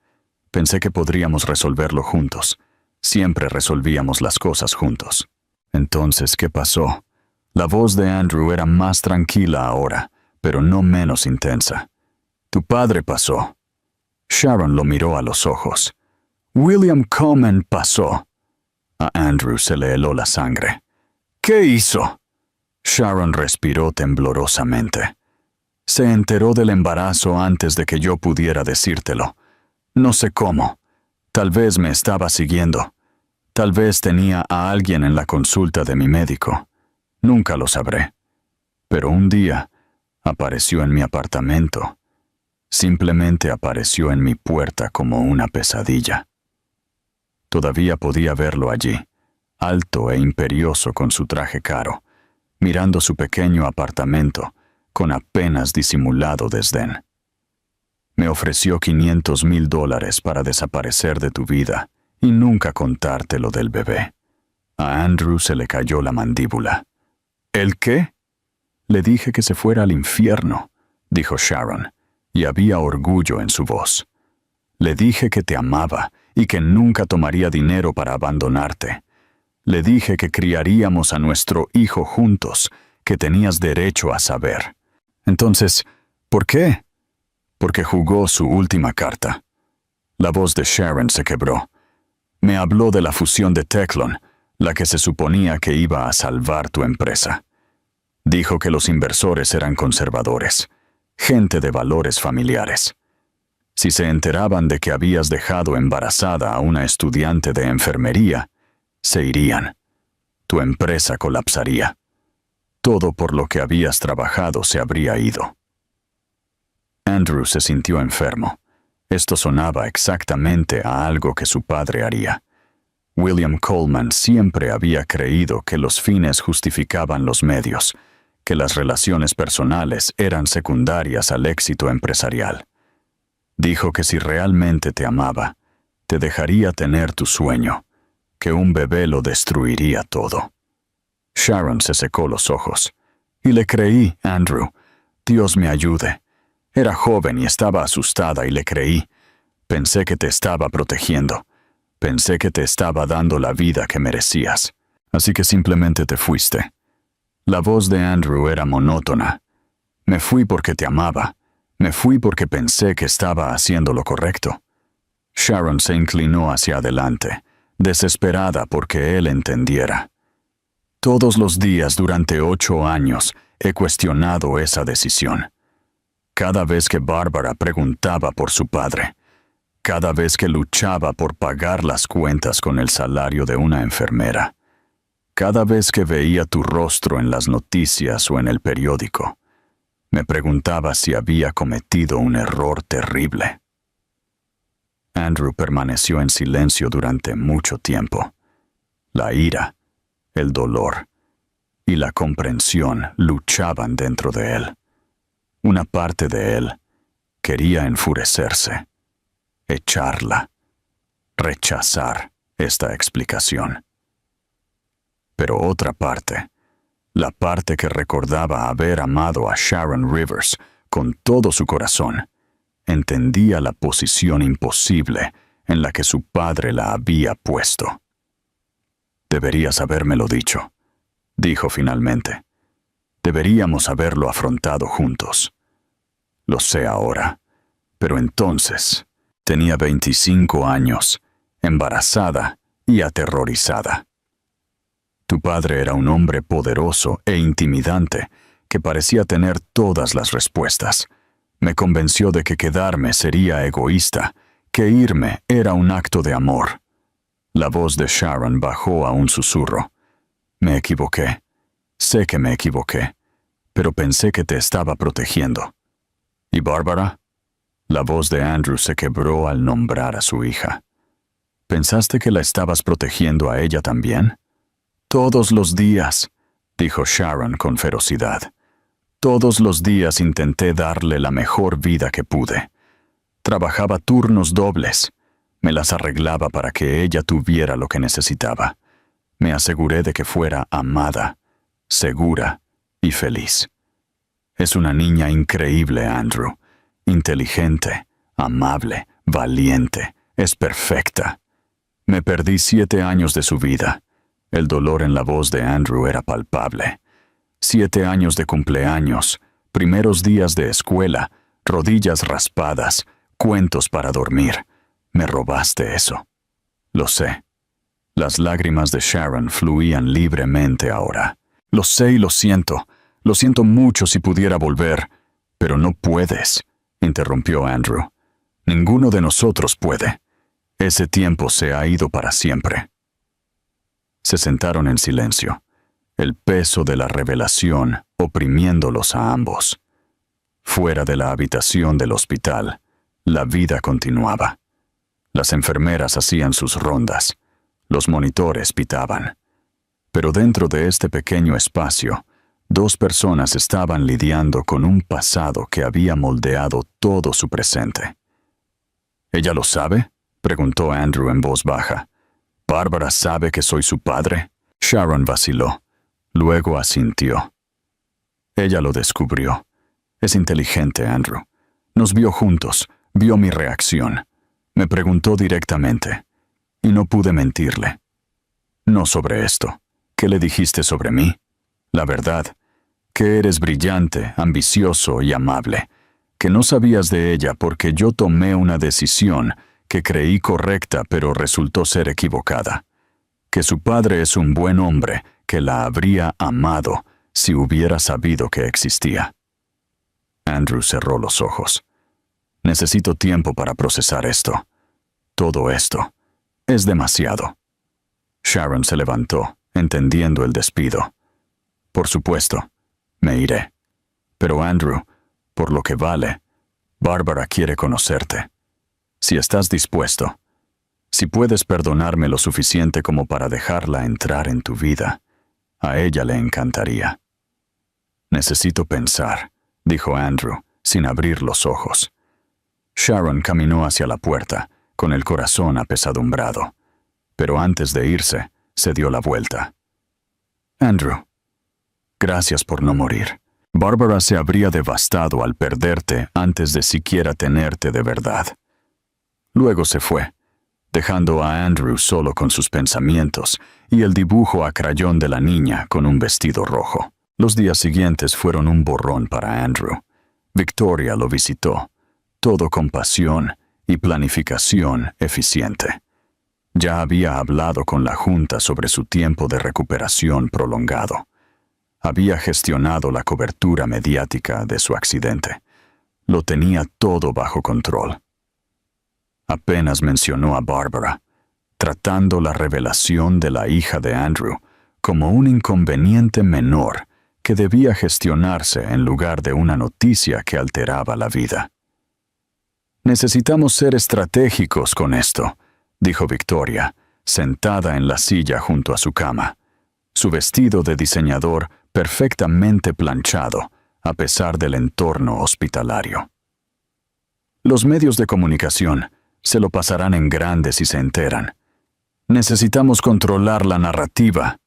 Pensé que podríamos resolverlo juntos. Siempre resolvíamos las cosas juntos. Entonces, ¿qué pasó? La voz de Andrew era más tranquila ahora, pero no menos intensa. Tu padre pasó. Sharon lo miró a los ojos. William Komen pasó. A Andrew se le heló la sangre. ¿Qué hizo? Sharon respiró temblorosamente. Se enteró del embarazo antes de que yo pudiera decírtelo. No sé cómo. Tal vez me estaba siguiendo. Tal vez tenía a alguien en la consulta de mi médico. Nunca lo sabré. Pero un día apareció en mi apartamento. Simplemente apareció en mi puerta como una pesadilla. Todavía podía verlo allí, alto e imperioso con su traje caro, mirando su pequeño apartamento con apenas disimulado desdén. Me ofreció $500,000 para desaparecer de tu vida y nunca contarte lo del bebé. A Andrew se le cayó la mandíbula. ¿El qué? Le dije que se fuera al infierno, dijo Sharon, y había orgullo en su voz. Le dije que te amaba y que nunca tomaría dinero para abandonarte. Le dije que criaríamos a nuestro hijo juntos, que tenías derecho a saber. Entonces, ¿por qué? Porque jugó su última carta. La voz de Sharon se quebró. Me habló de la fusión de Teclon, la que se suponía que iba a salvar tu empresa. Dijo que los inversores eran conservadores, gente de valores familiares. Si se enteraban de que habías dejado embarazada a una estudiante de enfermería, se irían. Tu empresa colapsaría. Todo por lo que habías trabajado se habría ido. Andrew se sintió enfermo. Esto sonaba exactamente a algo que su padre haría. William Coleman siempre había creído que los fines justificaban los medios, que las relaciones personales eran secundarias al éxito empresarial. Dijo que si realmente te amaba, te dejaría tener tu sueño, que un bebé lo destruiría todo. Sharon se secó los ojos. Y le creí, Andrew. Dios me ayude. Era joven y estaba asustada y le creí. Pensé que te estaba protegiendo. Pensé que te estaba dando la vida que merecías. Así que simplemente te fuiste. La voz de Andrew era monótona. Me fui porque te amaba. Me fui porque pensé que estaba haciendo lo correcto. Sharon se inclinó hacia adelante, desesperada porque él entendiera. Todos los días durante 8 años he cuestionado esa decisión. Cada vez que Barbara preguntaba por su padre, cada vez que luchaba por pagar las cuentas con el salario de una enfermera, cada vez que veía tu rostro en las noticias o en el periódico, me preguntaba si había cometido un error terrible. Andrew permaneció en silencio durante mucho tiempo. La ira, el dolor y la comprensión luchaban dentro de él. Una parte de él quería enfurecerse, echarla, rechazar esta explicación. Pero otra parte, la parte que recordaba haber amado a Sharon Rivers con todo su corazón, entendía la posición imposible en la que su padre la había puesto. Deberías habérmelo dicho, dijo finalmente. Deberíamos haberlo afrontado juntos. Lo sé ahora, pero entonces tenía 25 años, embarazada y aterrorizada. Tu padre era un hombre poderoso e intimidante que parecía tener todas las respuestas. Me convenció de que quedarme sería egoísta, que irme era un acto de amor. La voz de Sharon bajó a un susurro. Me equivoqué. Sé que me equivoqué, pero pensé que te estaba protegiendo. ¿Y Bárbara? La voz de Andrew se quebró al nombrar a su hija. ¿Pensaste que la estabas protegiendo a ella también? Todos los días, dijo Sharon con ferocidad. Todos los días intenté darle la mejor vida que pude. Trabajaba turnos dobles. Me las arreglaba para que ella tuviera lo que necesitaba. Me aseguré de que fuera amada, segura y feliz. Es una niña increíble, Andrew. Inteligente, amable, valiente, es perfecta. Me perdí 7 años de su vida. El dolor en la voz de Andrew era palpable. 7 años de cumpleaños, primeros días de escuela, rodillas raspadas, cuentos para dormir. Me robaste eso. Lo sé. Las lágrimas de Sharon fluían libremente ahora. Lo sé y lo siento. Lo siento mucho si pudiera volver. Pero no puedes, interrumpió Andrew. Ninguno de nosotros puede. Ese tiempo se ha ido para siempre. Se sentaron en silencio, el peso de la revelación oprimiéndolos a ambos. Fuera de la habitación del hospital, la vida continuaba. Las enfermeras hacían sus rondas, los monitores pitaban. Pero dentro de este pequeño espacio, 2 personas estaban lidiando con un pasado que había moldeado todo su presente. ¿Ella lo sabe?, preguntó Andrew en voz baja. ¿Bárbara sabe que soy su padre? Sharon vaciló. Luego asintió. Ella lo descubrió. Es inteligente, Andrew. Nos vio juntos, vio mi reacción. Me preguntó directamente. Y no pude mentirle. No sobre esto. ¿Qué le dijiste sobre mí? La verdad, que eres brillante, ambicioso y amable. Que no sabías de ella porque yo tomé una decisión que creí correcta pero resultó ser equivocada. Que su padre es un buen hombre que la habría amado si hubiera sabido que existía. Andrew cerró los ojos. Necesito tiempo para procesar esto. Todo esto. Es demasiado. Sharon se levantó, entendiendo el despido. Por supuesto, me iré. Pero Andrew, por lo que vale, Barbara quiere conocerte. Si estás dispuesto, si puedes perdonarme lo suficiente como para dejarla entrar en tu vida, a ella le encantaría. Necesito pensar, dijo Andrew, sin abrir los ojos. Sharon caminó hacia la puerta, con el corazón apesadumbrado, pero antes de irse, se dio la vuelta. Andrew, gracias por no morir. Barbara se habría devastado al perderte antes de siquiera tenerte de verdad. Luego se fue, dejando a Andrew solo con sus pensamientos y el dibujo a crayón de la niña con un vestido rojo. Los días siguientes fueron un borrón para Andrew. Victoria lo visitó, todo con pasión y planificación eficiente. Ya había hablado con la Junta sobre su tiempo de recuperación prolongado. Había gestionado la cobertura mediática de su accidente. Lo tenía todo bajo control. Apenas mencionó a Barbara, tratando la revelación de la hija de Andrew como un inconveniente menor que debía gestionarse en lugar de una noticia que alteraba la vida. Necesitamos ser estratégicos con esto, dijo Victoria, sentada en la silla junto a su cama, su vestido de diseñador perfectamente planchado, a pesar del entorno hospitalario. Los medios de comunicación se lo pasarán en grande si se enteran. Necesitamos controlar la narrativa.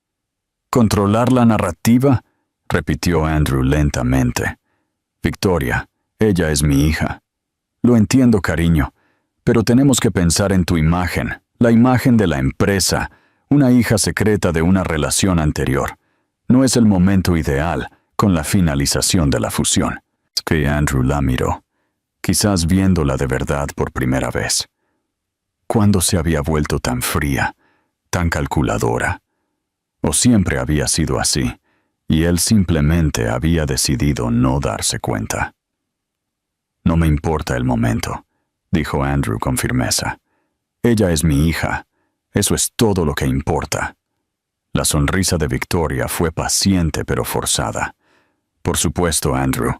¿Controlar la narrativa?, repitió Andrew lentamente. Victoria, ella es mi hija. Lo entiendo, cariño, pero tenemos que pensar en tu imagen, la imagen de la empresa, una hija secreta de una relación anterior. No es el momento ideal con la finalización de la fusión. Que Andrew la miró, quizás viéndola de verdad por primera vez. ¿Cuándo se había vuelto tan fría, tan calculadora? ¿O siempre había sido así, y él simplemente había decidido no darse cuenta? No me importa el momento, dijo Andrew con firmeza. Ella es mi hija. Eso es todo lo que importa. La sonrisa de Victoria fue paciente pero forzada. Por supuesto, Andrew,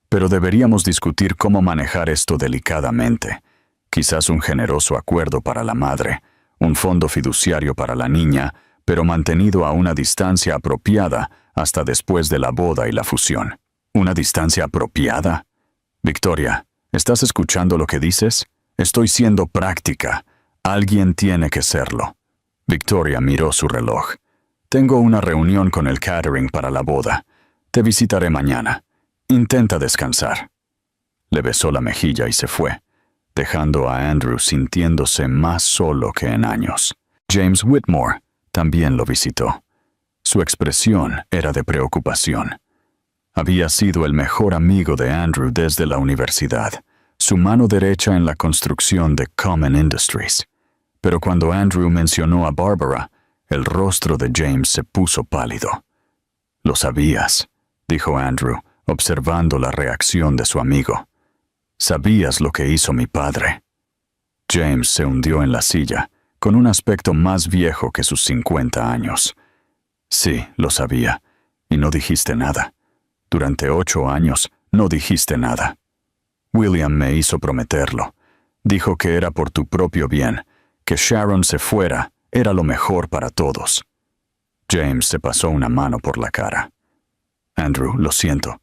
pero deberíamos discutir cómo manejar esto delicadamente. Quizás un generoso acuerdo para la madre, un fondo fiduciario para la niña, pero mantenido a una distancia apropiada hasta después de la boda y la fusión. ¿Una distancia apropiada? Victoria, ¿estás escuchando lo que dices? Estoy siendo práctica. Alguien tiene que serlo. Victoria miró su reloj. Tengo una reunión con el catering para la boda. Te visitaré mañana. Intenta descansar. Le besó la mejilla y se fue, dejando a Andrew sintiéndose más solo que en años. James Whitmore también lo visitó. Su expresión era de preocupación. Había sido el mejor amigo de Andrew desde la universidad, su mano derecha en la construcción de Common Industries. Pero cuando Andrew mencionó a Barbara, el rostro de James se puso pálido. «Lo sabías», dijo Andrew, observando la reacción de su amigo. «Sabías lo que hizo mi padre». James se hundió en la silla, con un aspecto más viejo que sus 50 años. «Sí, lo sabía, y no dijiste nada. Durante 8 años no dijiste nada. William me hizo prometerlo. Dijo que era por tu propio bien, que Sharon se fuera era lo mejor para todos». James se pasó una mano por la cara. «Andrew, lo siento.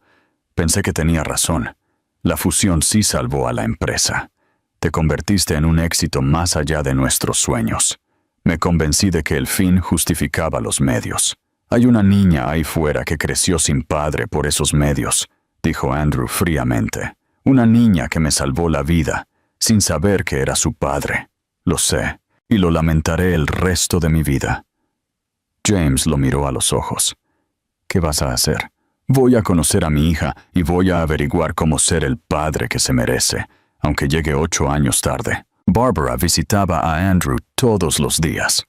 Pensé que tenía razón. La fusión sí salvó a la empresa. Te convertiste en un éxito más allá de nuestros sueños. Me convencí de que el fin justificaba los medios. Hay una niña ahí fuera que creció sin padre por esos medios», dijo Andrew fríamente. «Una niña que me salvó la vida, sin saber que era su padre. Lo sé, y lo lamentaré el resto de mi vida». James lo miró a los ojos. «¿Qué vas a hacer?» «Voy a conocer a mi hija y voy a averiguar cómo ser el padre que se merece, aunque llegue 8 años tarde». Barbara visitaba a Andrew todos los días.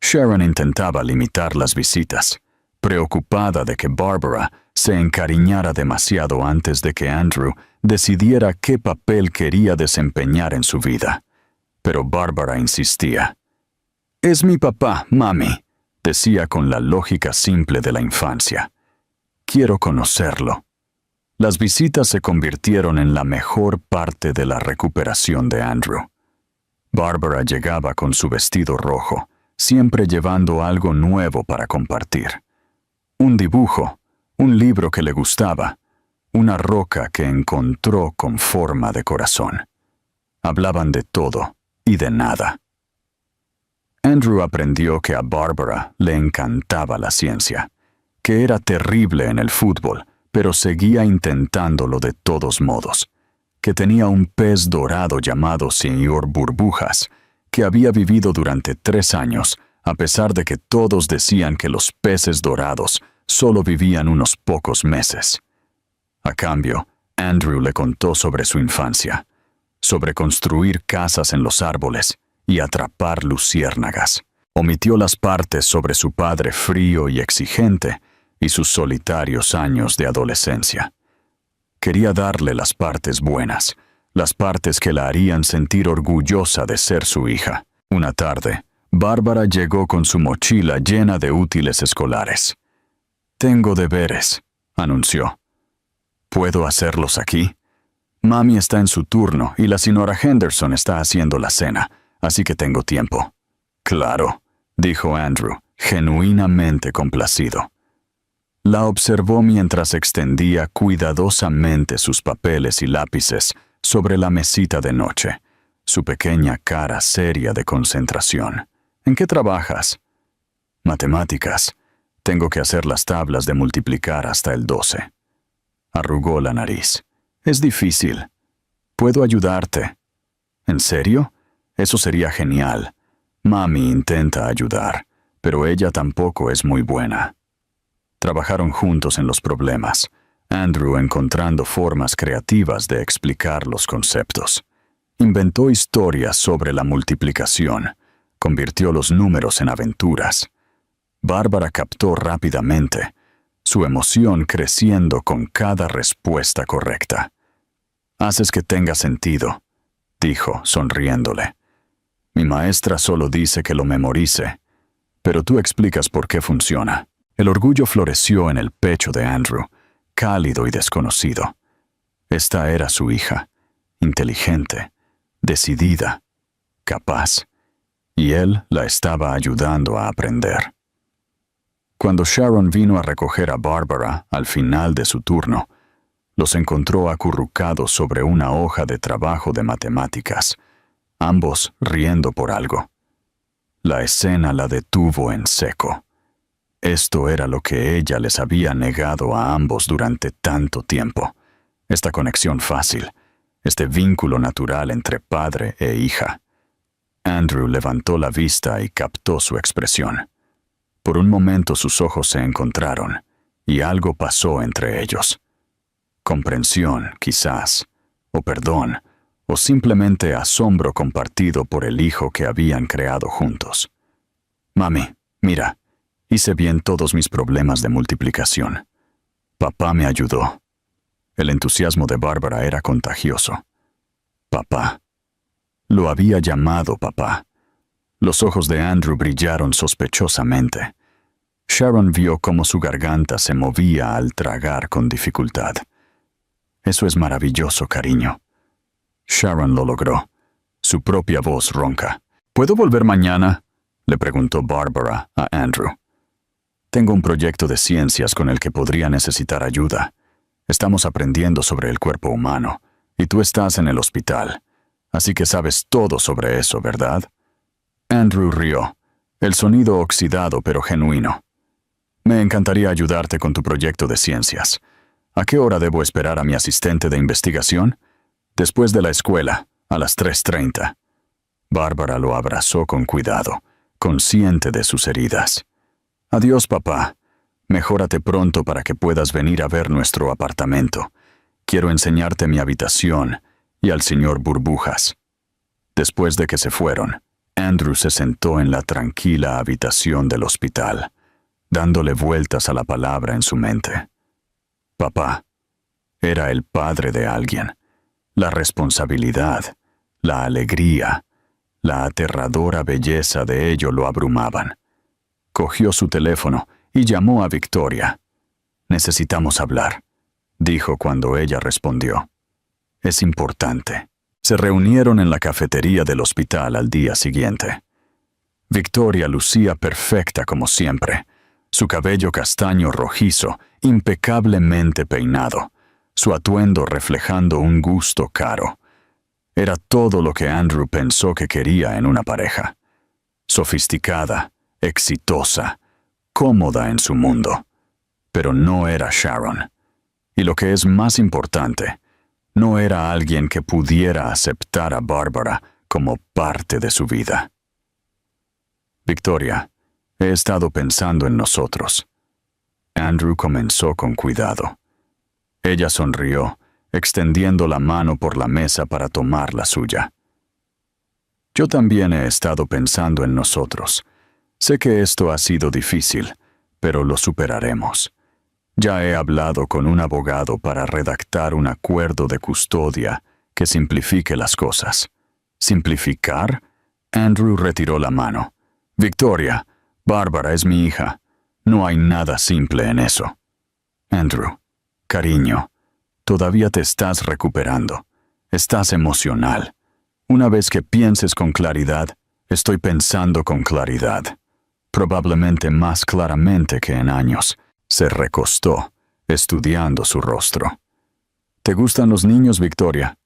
Sharon intentaba limitar las visitas, preocupada de que Barbara se encariñara demasiado antes de que Andrew decidiera qué papel quería desempeñar en su vida. Pero Barbara insistía. «Es mi papá, mami», decía con la lógica simple de la infancia. Quiero conocerlo. Las visitas se convirtieron en la mejor parte de la recuperación de Andrew. Barbara llegaba con su vestido rojo, siempre llevando algo nuevo para compartir. Un dibujo, un libro que le gustaba, una roca que encontró con forma de corazón. Hablaban de todo y de nada. Andrew aprendió que a Barbara le encantaba la ciencia, que era terrible en el fútbol, pero seguía intentándolo de todos modos, que tenía un pez dorado llamado Señor Burbujas, que había vivido durante 3 años, a pesar de que todos decían que los peces dorados solo vivían unos pocos meses. A cambio, Andrew le contó sobre su infancia, sobre construir casas en los árboles y atrapar luciérnagas. Omitió las partes sobre su padre frío y exigente y sus solitarios años de adolescencia. Quería darle las partes buenas, las partes que la harían sentir orgullosa de ser su hija. Una tarde, Bárbara llegó con su mochila llena de útiles escolares. «Tengo deberes», anunció. «¿Puedo hacerlos aquí? Mami está en su turno y la señora Henderson está haciendo la cena, así que tengo tiempo». «Claro», dijo Andrew, genuinamente complacido. La observó mientras extendía cuidadosamente sus papeles y lápices sobre la mesita de noche, su pequeña cara seria de concentración. «¿En qué trabajas?» «Matemáticas. Tengo que hacer las tablas de multiplicar hasta el 12». Arrugó la nariz. «Es difícil. ¿Puedo ayudarte?» «¿En serio? Eso sería genial. Mami intenta ayudar, pero ella tampoco es muy buena». Trabajaron juntos en los problemas, Andrew encontrando formas creativas de explicar los conceptos. Inventó historias sobre la multiplicación, convirtió los números en aventuras. Bárbara captó rápidamente, su emoción creciendo con cada respuesta correcta. «Haces que tenga sentido», dijo, sonriéndole. «Mi maestra solo dice que lo memorice, pero tú explicas por qué funciona». El orgullo floreció en el pecho de Andrew, cálido y desconocido. Esta era su hija, inteligente, decidida, capaz, y él la estaba ayudando a aprender. Cuando Sharon vino a recoger a Barbara al final de su turno, los encontró acurrucados sobre una hoja de trabajo de matemáticas, ambos riendo por algo. La escena la detuvo en seco. Esto era lo que ella les había negado a ambos durante tanto tiempo. Esta conexión fácil, este vínculo natural entre padre e hija. Andrew levantó la vista y captó su expresión. Por un momento sus ojos se encontraron, y algo pasó entre ellos. Comprensión, quizás, o perdón, o simplemente asombro compartido por el hijo que habían creado juntos. «Mami, mira. Hice bien todos mis problemas de multiplicación. Papá me ayudó». El entusiasmo de Bárbara era contagioso. «Papá». Lo había llamado papá. Los ojos de Andrew brillaron sospechosamente. Sharon vio cómo su garganta se movía al tragar con dificultad. «Eso es maravilloso, cariño». Sharon lo logró. Su propia voz ronca. «¿Puedo volver mañana?», le preguntó Bárbara a Andrew. «Tengo un proyecto de ciencias con el que podría necesitar ayuda. Estamos aprendiendo sobre el cuerpo humano, y tú estás en el hospital. Así que sabes todo sobre eso, ¿verdad?» Andrew rió, el sonido oxidado pero genuino. «Me encantaría ayudarte con tu proyecto de ciencias. ¿A qué hora debo esperar a mi asistente de investigación?» «Después de la escuela, a las 3:30. Bárbara lo abrazó con cuidado, consciente de sus heridas. «Adiós, papá. Mejórate pronto para que puedas venir a ver nuestro apartamento. Quiero enseñarte mi habitación y al señor Burbujas». Después de que se fueron, Andrew se sentó en la tranquila habitación del hospital, dándole vueltas a la palabra en su mente. Papá era el padre de alguien. La responsabilidad, la alegría, la aterradora belleza de ello lo abrumaban. Cogió su teléfono y llamó a Victoria. Necesitamos hablar, dijo cuando ella respondió. Es importante. Se reunieron en la cafetería del hospital al día siguiente. Victoria lucía perfecta como siempre, su cabello castaño rojizo, impecablemente peinado, su atuendo reflejando un gusto caro. Era todo lo que Andrew pensó que quería en una pareja. Sofisticada, exitosa, cómoda en su mundo. Pero no era Sharon. Y lo que es más importante, no era alguien que pudiera aceptar a Barbara como parte de su vida. Victoria, he estado pensando en nosotros. Andrew comenzó con cuidado. Ella sonrió, extendiendo la mano por la mesa para tomar la suya. Yo también he estado pensando en nosotros. Sé que esto ha sido difícil, pero lo superaremos. Ya he hablado con un abogado para redactar un acuerdo de custodia que simplifique las cosas. ¿Simplificar? Andrew retiró la mano. Victoria, Bárbara es mi hija. No hay nada simple en eso. Andrew, cariño, todavía te estás recuperando. Estás emocional. Una vez que pienses con claridad, estoy pensando con claridad. Probablemente más claramente que en años. Se recostó, estudiando su rostro. ¿Te gustan los niños, Victoria?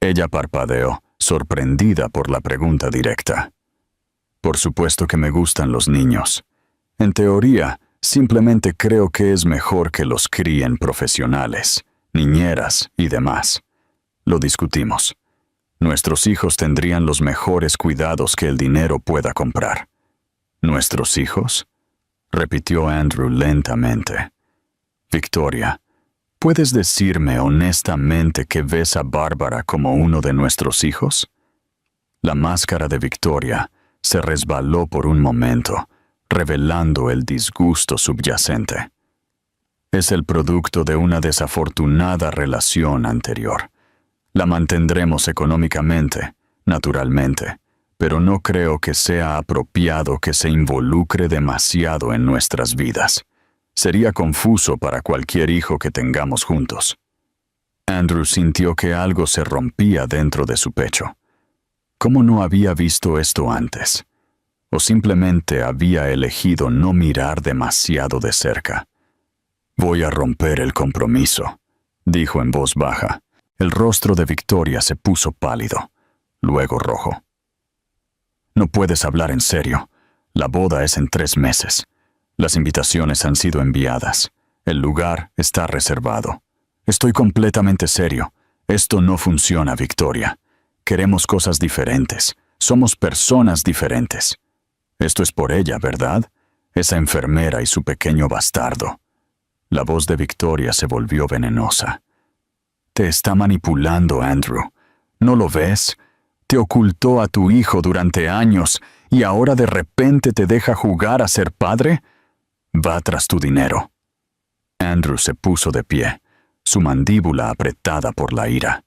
Ella parpadeó, sorprendida por la pregunta directa. Por supuesto que me gustan los niños. En teoría, simplemente creo que es mejor que los críen profesionales, niñeras y demás. Lo discutimos. Nuestros hijos tendrían los mejores cuidados que el dinero pueda comprar. ¿Nuestros hijos? Repitió Andrew lentamente. Victoria, ¿puedes decirme honestamente que ves a Bárbara como uno de nuestros hijos? La máscara de Victoria se resbaló por un momento, revelando el disgusto subyacente. Es el producto de una desafortunada relación anterior. La mantendremos económicamente, naturalmente, pero no creo que sea apropiado que se involucre demasiado en nuestras vidas. Sería confuso para cualquier hijo que tengamos juntos. Andrew sintió que algo se rompía dentro de su pecho. ¿Cómo no había visto esto antes? ¿O simplemente había elegido no mirar demasiado de cerca? Voy a romper el compromiso, dijo en voz baja. El rostro de Victoria se puso pálido, luego rojo. No puedes hablar en serio. La boda es en 3 meses. Las invitaciones han sido enviadas. El lugar está reservado. Estoy completamente serio. Esto no funciona, Victoria. Queremos cosas diferentes. Somos personas diferentes. Esto es por ella, ¿verdad? Esa enfermera y su pequeño bastardo. La voz de Victoria se volvió venenosa. Te está manipulando, Andrew. ¿No lo ves? Te ocultó a tu hijo durante años y ahora de repente te deja jugar a ser padre. Va tras tu dinero. Andrew se puso de pie, su mandíbula apretada por la ira.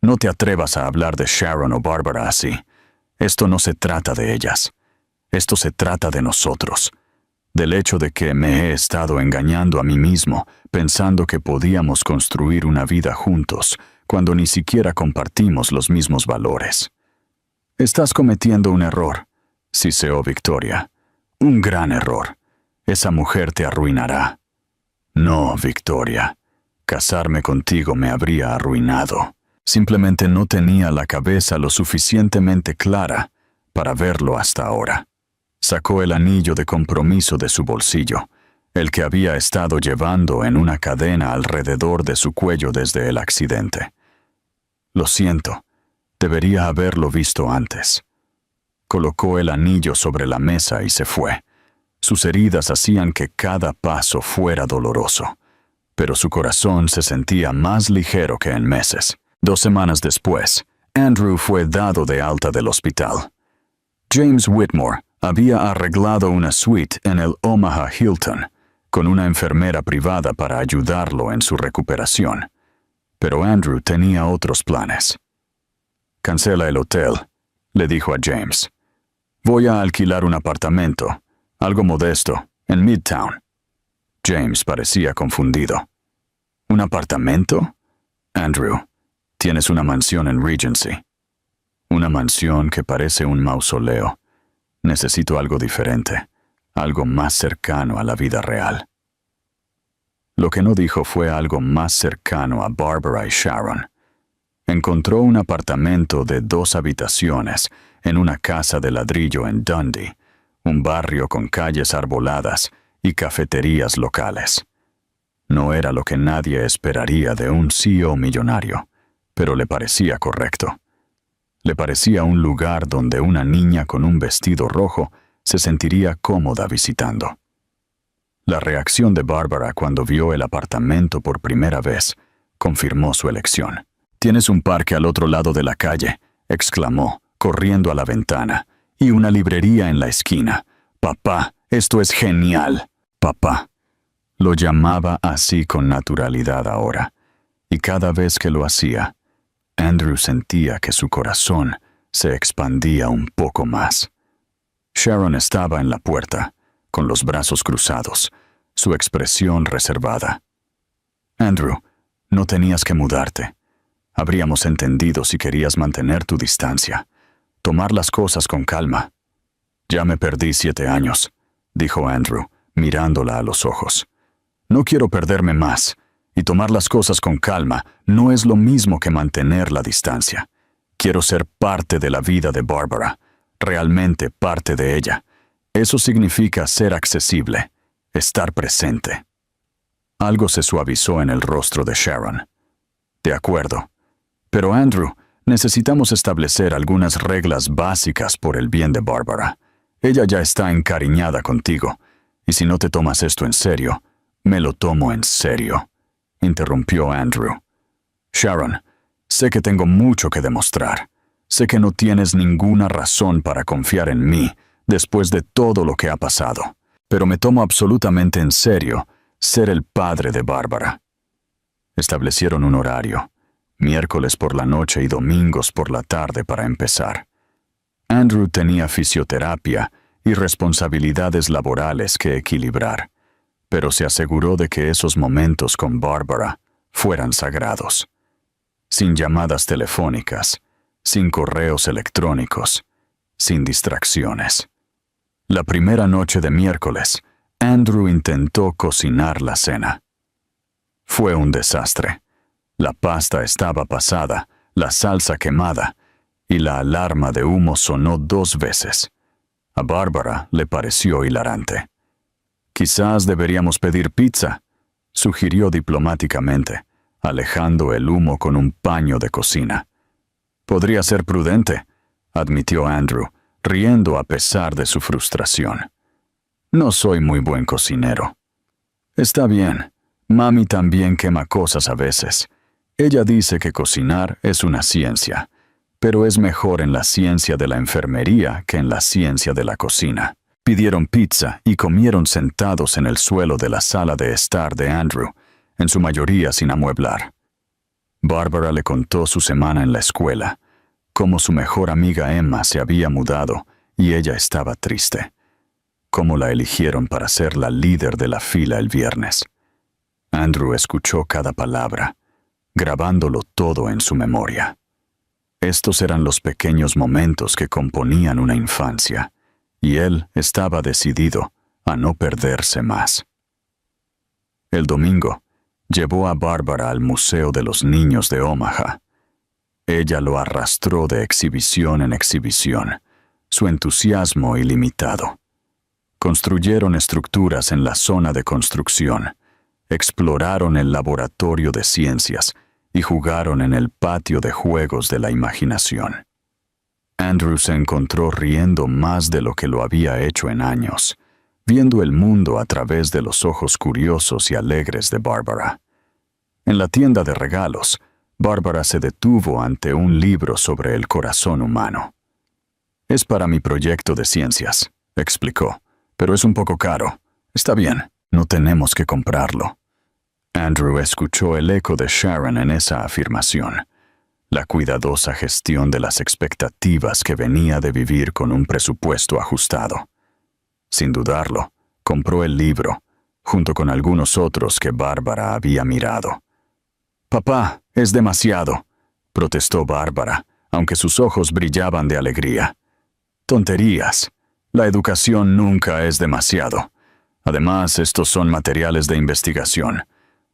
No te atrevas a hablar de Sharon o Bárbara así. Esto no se trata de ellas. Esto se trata de nosotros. Del hecho de que me he estado engañando a mí mismo, pensando que podíamos construir una vida juntos, cuando ni siquiera compartimos los mismos valores. Estás cometiendo un error, siseó Victoria. Un gran error. Esa mujer te arruinará. No, Victoria. Casarme contigo me habría arruinado. Simplemente no tenía la cabeza lo suficientemente clara para verlo hasta ahora. Sacó el anillo de compromiso de su bolsillo, el que había estado llevando en una cadena alrededor de su cuello desde el accidente. Lo siento, debería haberlo visto antes. Colocó el anillo sobre la mesa y se fue. Sus heridas hacían que cada paso fuera doloroso, pero su corazón se sentía más ligero que en meses. 2 semanas después, Andrew fue dado de alta del hospital. James Whitmore había arreglado una suite en el Omaha Hilton, con una enfermera privada para ayudarlo en su recuperación. Pero Andrew tenía otros planes. Cancela el hotel, le dijo a James. Voy a alquilar un apartamento, algo modesto, en Midtown. James parecía confundido. ¿Un apartamento? Andrew, tienes una mansión en Regency. Una mansión que parece un mausoleo. Necesito algo diferente, algo más cercano a la vida real. Lo que no dijo fue algo más cercano a Barbara y Sharon. Encontró un apartamento de 2 habitaciones en una casa de ladrillo en Dundee, un barrio con calles arboladas y cafeterías locales. No era lo que nadie esperaría de un CEO millonario, pero le parecía correcto. Le parecía un lugar donde una niña con un vestido rojo se sentiría cómoda visitando. La reacción de Barbara cuando vio el apartamento por primera vez confirmó su elección. «Tienes un parque al otro lado de la calle», exclamó, corriendo a la ventana, «y una librería en la esquina. Papá, esto es genial». Papá. Lo llamaba así con naturalidad ahora, y cada vez que lo hacía, Andrew sentía que su corazón se expandía un poco más. Sharon estaba en la puerta, con los brazos cruzados, su expresión reservada. «Andrew, no tenías que mudarte. Habríamos entendido si querías mantener tu distancia, tomar las cosas con calma». «Ya me perdí 7 años», dijo Andrew, mirándola a los ojos. «No quiero perderme más, y tomar las cosas con calma no es lo mismo que mantener la distancia. Quiero ser parte de la vida de Barbara, realmente parte de ella. Eso significa ser accesible, estar presente». Algo se suavizó en el rostro de Sharon. «De acuerdo. Pero Andrew, necesitamos establecer algunas reglas básicas por el bien de Barbara. Ella ya está encariñada contigo, y si no te tomas esto en serio, me lo tomo en serio», interrumpió Andrew. «Sharon, sé que tengo mucho que demostrar. Sé que no tienes ninguna razón para confiar en mí después de todo lo que ha pasado, pero me tomo absolutamente en serio ser el padre de Barbara». Establecieron un horario, miércoles por la noche y domingos por la tarde para empezar. Andrew tenía fisioterapia y responsabilidades laborales que equilibrar, pero se aseguró de que esos momentos con Barbara fueran sagrados. Sin llamadas telefónicas, sin correos electrónicos, sin distracciones. La primera noche de miércoles, Andrew intentó cocinar la cena. Fue un desastre. La pasta estaba pasada, la salsa quemada, y la alarma de humo sonó 2 veces. A Barbara le pareció hilarante. «Quizás deberíamos pedir pizza», sugirió diplomáticamente, alejando el humo con un paño de cocina. «Podría ser prudente», admitió Andrew, riendo a pesar de su frustración. «No soy muy buen cocinero». «Está bien. Mami también quema cosas a veces. Ella dice que cocinar es una ciencia, pero es mejor en la ciencia de la enfermería que en la ciencia de la cocina». Pidieron pizza y comieron sentados en el suelo de la sala de estar de Andrew, en su mayoría sin amueblar. Barbara le contó su semana en la escuela, cómo su mejor amiga Emma se había mudado y ella estaba triste, cómo la eligieron para ser la líder de la fila el viernes. Andrew escuchó cada palabra, grabándolo todo en su memoria. Estos eran los pequeños momentos que componían una infancia, y él estaba decidido a no perderse más. El domingo, llevó a Barbara al Museo de los Niños de Omaha. Ella lo arrastró de exhibición en exhibición, su entusiasmo ilimitado. Construyeron estructuras en la zona de construcción, exploraron el laboratorio de ciencias y jugaron en el patio de juegos de la imaginación. Andrew se encontró riendo más de lo que lo había hecho en años, viendo el mundo a través de los ojos curiosos y alegres de Barbara. En la tienda de regalos, Barbara se detuvo ante un libro sobre el corazón humano. «Es para mi proyecto de ciencias», explicó, «pero es un poco caro. Está bien, no tenemos que comprarlo». Andrew escuchó el eco de Sharon en esa afirmación, la cuidadosa gestión de las expectativas que venía de vivir con un presupuesto ajustado. Sin dudarlo, compró el libro, junto con algunos otros que Bárbara había mirado. «Papá, es demasiado», protestó Bárbara, aunque sus ojos brillaban de alegría. «Tonterías. La educación nunca es demasiado. Además, estos son materiales de investigación,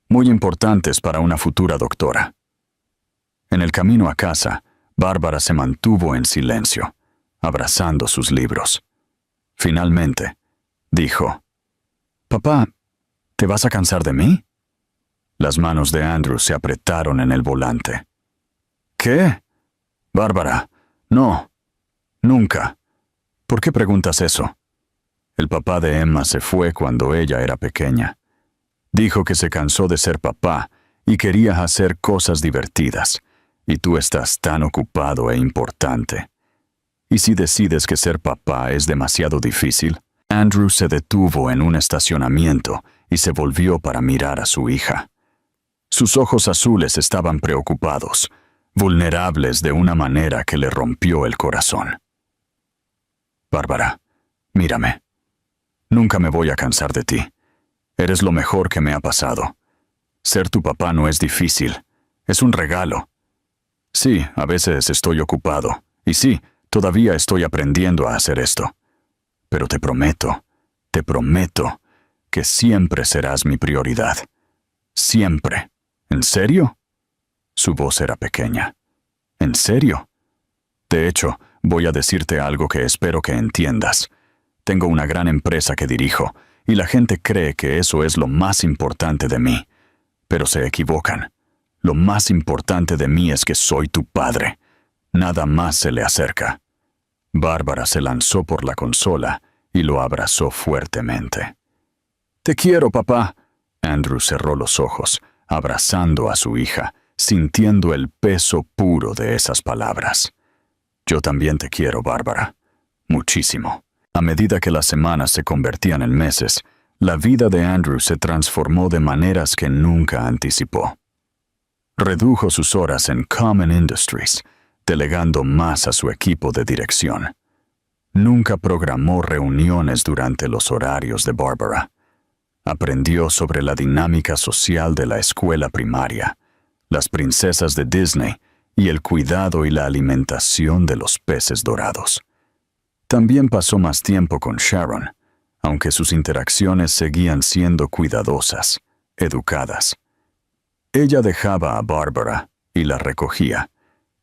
muy importantes para una futura doctora». En el camino a casa, Bárbara se mantuvo en silencio, abrazando sus libros. Finalmente, dijo: «Papá, ¿te vas a cansar de mí?». Las manos de Andrew se apretaron en el volante. «¿Qué? Bárbara, no, nunca. ¿Por qué preguntas eso?». El papá de Emma se fue cuando ella era pequeña. Dijo que se cansó de ser papá y quería hacer cosas divertidas, y tú estás tan ocupado e importante. ¿Y si decides que ser papá es demasiado difícil? Andrew se detuvo en un estacionamiento y se volvió para mirar a su hija. Sus ojos azules estaban preocupados, vulnerables de una manera que le rompió el corazón. «Bárbara, mírame. Nunca me voy a cansar de ti. Eres lo mejor que me ha pasado. Ser tu papá no es difícil, es un regalo. Sí, a veces estoy ocupado, y sí, todavía estoy aprendiendo a hacer esto. Pero te prometo que siempre serás mi prioridad. Siempre. ¿En serio?». Su voz era pequeña. «¿En serio? De hecho, voy a decirte algo que espero que entiendas. Tengo una gran empresa que dirijo, y la gente cree que eso es lo más importante de mí. Pero se equivocan. Lo más importante de mí es que soy tu padre. Nada más se le acerca». Bárbara se lanzó por la consola y lo abrazó fuertemente. «Te quiero, papá». Andrew cerró los ojos, abrazando a su hija, sintiendo el peso puro de esas palabras. «Yo también te quiero, Bárbara. Muchísimo». A medida que las semanas se convertían en meses, la vida de Andrew se transformó de maneras que nunca anticipó. Redujo sus horas en Common Industries, delegando más a su equipo de dirección. Nunca programó reuniones durante los horarios de Bárbara. Aprendió sobre la dinámica social de la escuela primaria, las princesas de Disney y el cuidado y la alimentación de los peces dorados. También pasó más tiempo con Sharon, aunque sus interacciones seguían siendo cuidadosas, educadas. Ella dejaba a Bárbara y la recogía,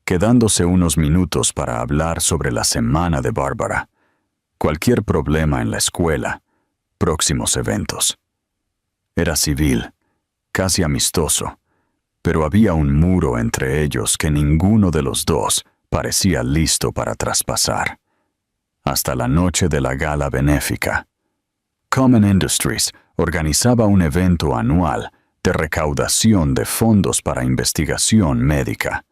quedándose unos minutos para hablar sobre la semana de Bárbara, cualquier problema en la escuela, próximos eventos. Era civil, casi amistoso, pero había un muro entre ellos que ninguno de los dos parecía listo para traspasar. Hasta la noche de la gala benéfica. Common Industries organizaba un evento anual de recaudación de fondos para investigación médica,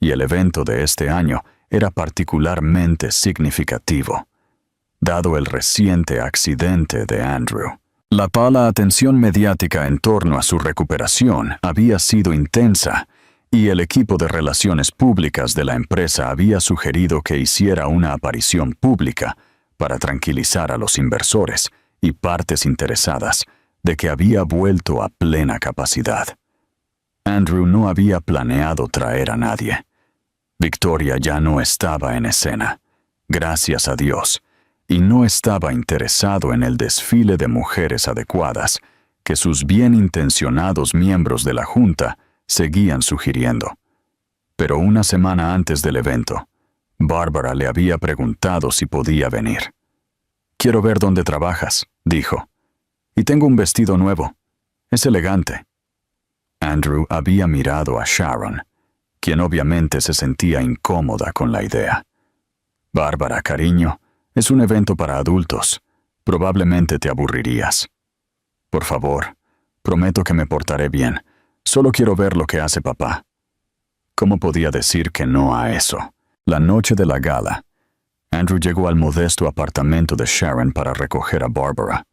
y el evento de este año era particularmente significativo, dado el reciente accidente de Andrew. La atención mediática en torno a su recuperación había sido intensa, y el equipo de relaciones públicas de la empresa había sugerido que hiciera una aparición pública para tranquilizar a los inversores y partes interesadas de que había vuelto a plena capacidad. Andrew no había planeado traer a nadie. Victoria ya no estaba en escena, gracias a Dios, y no estaba interesado en el desfile de mujeres adecuadas que sus bien intencionados miembros de la junta seguían sugiriendo. Pero una semana antes del evento, Bárbara le había preguntado si podía venir. «Quiero ver dónde trabajas», dijo. «Y tengo un vestido nuevo. Es elegante». Andrew había mirado a Sharon, quien obviamente se sentía incómoda con la idea. «Bárbara, cariño, es un evento para adultos. Probablemente te aburrirías. Por favor, prometo que me portaré bien. Solo quiero ver lo que hace papá». ¿Cómo podía decir que no a eso? La noche de la gala, Andrew llegó al modesto apartamento de Sharon para recoger a Bárbara.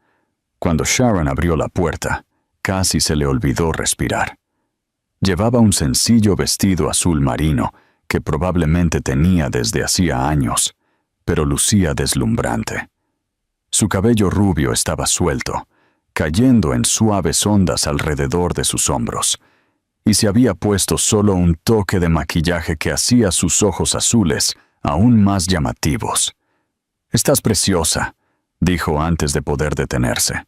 Cuando Sharon abrió la puerta, casi se le olvidó respirar. Llevaba un sencillo vestido azul marino que probablemente tenía desde hacía años, pero lucía deslumbrante. Su cabello rubio estaba suelto, cayendo en suaves ondas alrededor de sus hombros, y se había puesto solo un toque de maquillaje que hacía sus ojos azules aún más llamativos. «Estás preciosa», dijo antes de poder detenerse.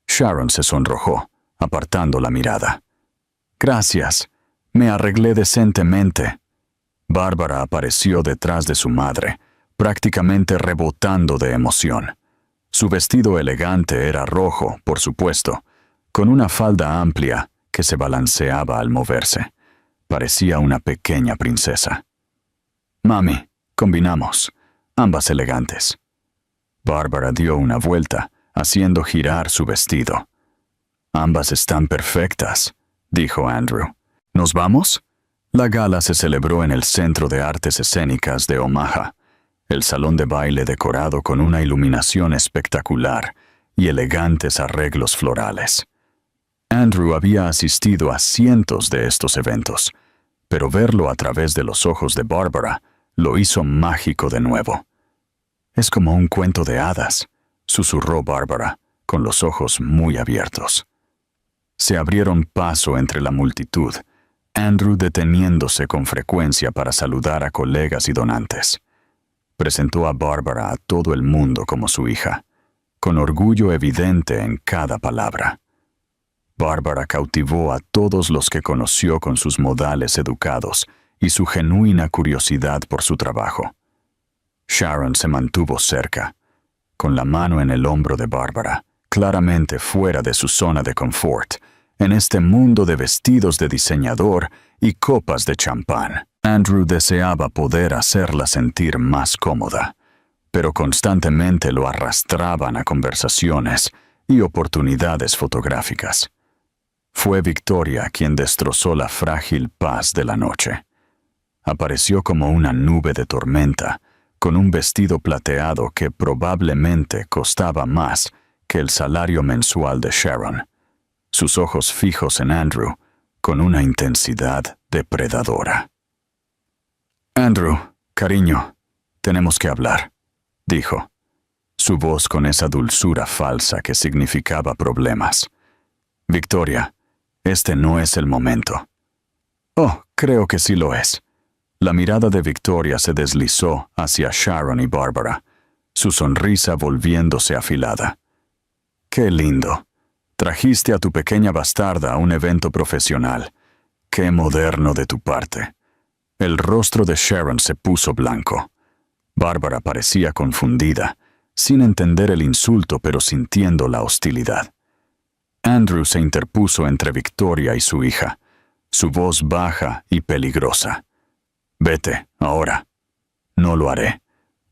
Sharon se sonrojó, apartando la mirada. «Gracias. Me arreglé decentemente». Bárbara apareció detrás de su madre, prácticamente rebotando de emoción. Su vestido elegante era rojo, por supuesto, con una falda amplia que se balanceaba al moverse. Parecía una pequeña princesa. «Mami, combinamos, ambas elegantes». Bárbara dio una vuelta, haciendo girar su vestido. «Ambas están perfectas», dijo Andrew. «¿Nos vamos?» La gala se celebró en el Centro de Artes Escénicas de Omaha, el salón de baile decorado con una iluminación espectacular y elegantes arreglos florales. Andrew había asistido a cientos de estos eventos, pero verlo a través de los ojos de Bárbara lo hizo mágico de nuevo. «Es como un cuento de hadas», susurró Bárbara, con los ojos muy abiertos. Se abrieron paso entre la multitud, Andrew deteniéndose con frecuencia para saludar a colegas y donantes. Presentó a Bárbara a todo el mundo como su hija, con orgullo evidente en cada palabra. Bárbara cautivó a todos los que conoció con sus modales educados y su genuina curiosidad por su trabajo. Sharon se mantuvo cerca, con la mano en el hombro de Bárbara, claramente fuera de su zona de confort, en este mundo de vestidos de diseñador y copas de champán. Andrew deseaba poder hacerla sentir más cómoda, pero constantemente lo arrastraban a conversaciones y oportunidades fotográficas. Fue Victoria quien destrozó la frágil paz de la noche. Apareció como una nube de tormenta, con un vestido plateado que probablemente costaba más que el salario mensual de Sharon. Sus ojos fijos en Andrew, con una intensidad depredadora. «Andrew, cariño, tenemos que hablar», dijo, su voz con esa dulzura falsa que significaba problemas. «Victoria, este no es el momento». «Oh, creo que sí lo es». La mirada de Victoria se deslizó hacia Sharon y Bárbara, su sonrisa volviéndose afilada. «Qué lindo. Trajiste a tu pequeña bastarda a un evento profesional. Qué moderno de tu parte». El rostro de Sharon se puso blanco. Bárbara parecía confundida, sin entender el insulto pero sintiendo la hostilidad. Andrew se interpuso entre Victoria y su hija, su voz baja y peligrosa. «Vete, ahora». «No lo haré.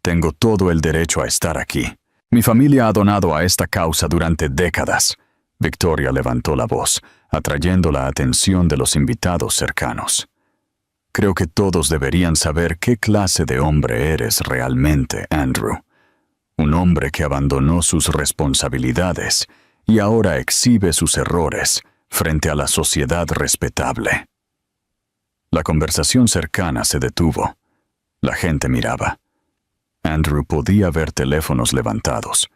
Tengo todo el derecho a estar aquí. Mi familia ha donado a esta causa durante décadas». Victoria levantó la voz, atrayendo la atención de los invitados cercanos. «Creo que todos deberían saber qué clase de hombre eres realmente, Andrew. Un hombre que abandonó sus responsabilidades y ahora exhibe sus errores frente a la sociedad respetable». La conversación cercana se detuvo. La gente miraba. Andrew podía ver teléfonos levantados,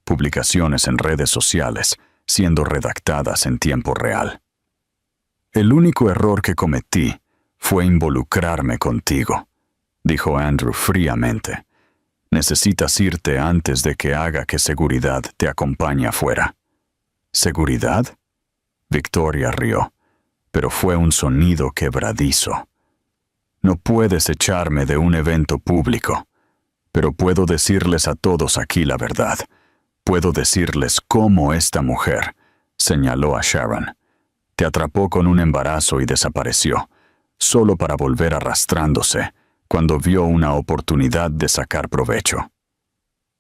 publicaciones en redes sociales siendo redactadas en tiempo real. «El único error que cometí fue involucrarme contigo», dijo Andrew fríamente. «Necesitas irte antes de que haga que seguridad te acompañe afuera». «¿Seguridad?». Victoria rió, pero fue un sonido quebradizo. «No puedes echarme de un evento público, pero puedo decirles a todos aquí la verdad. Puedo decirles cómo esta mujer», señaló a Sharon, «te atrapó con un embarazo y desapareció, solo para volver arrastrándose cuando vio una oportunidad de sacar provecho».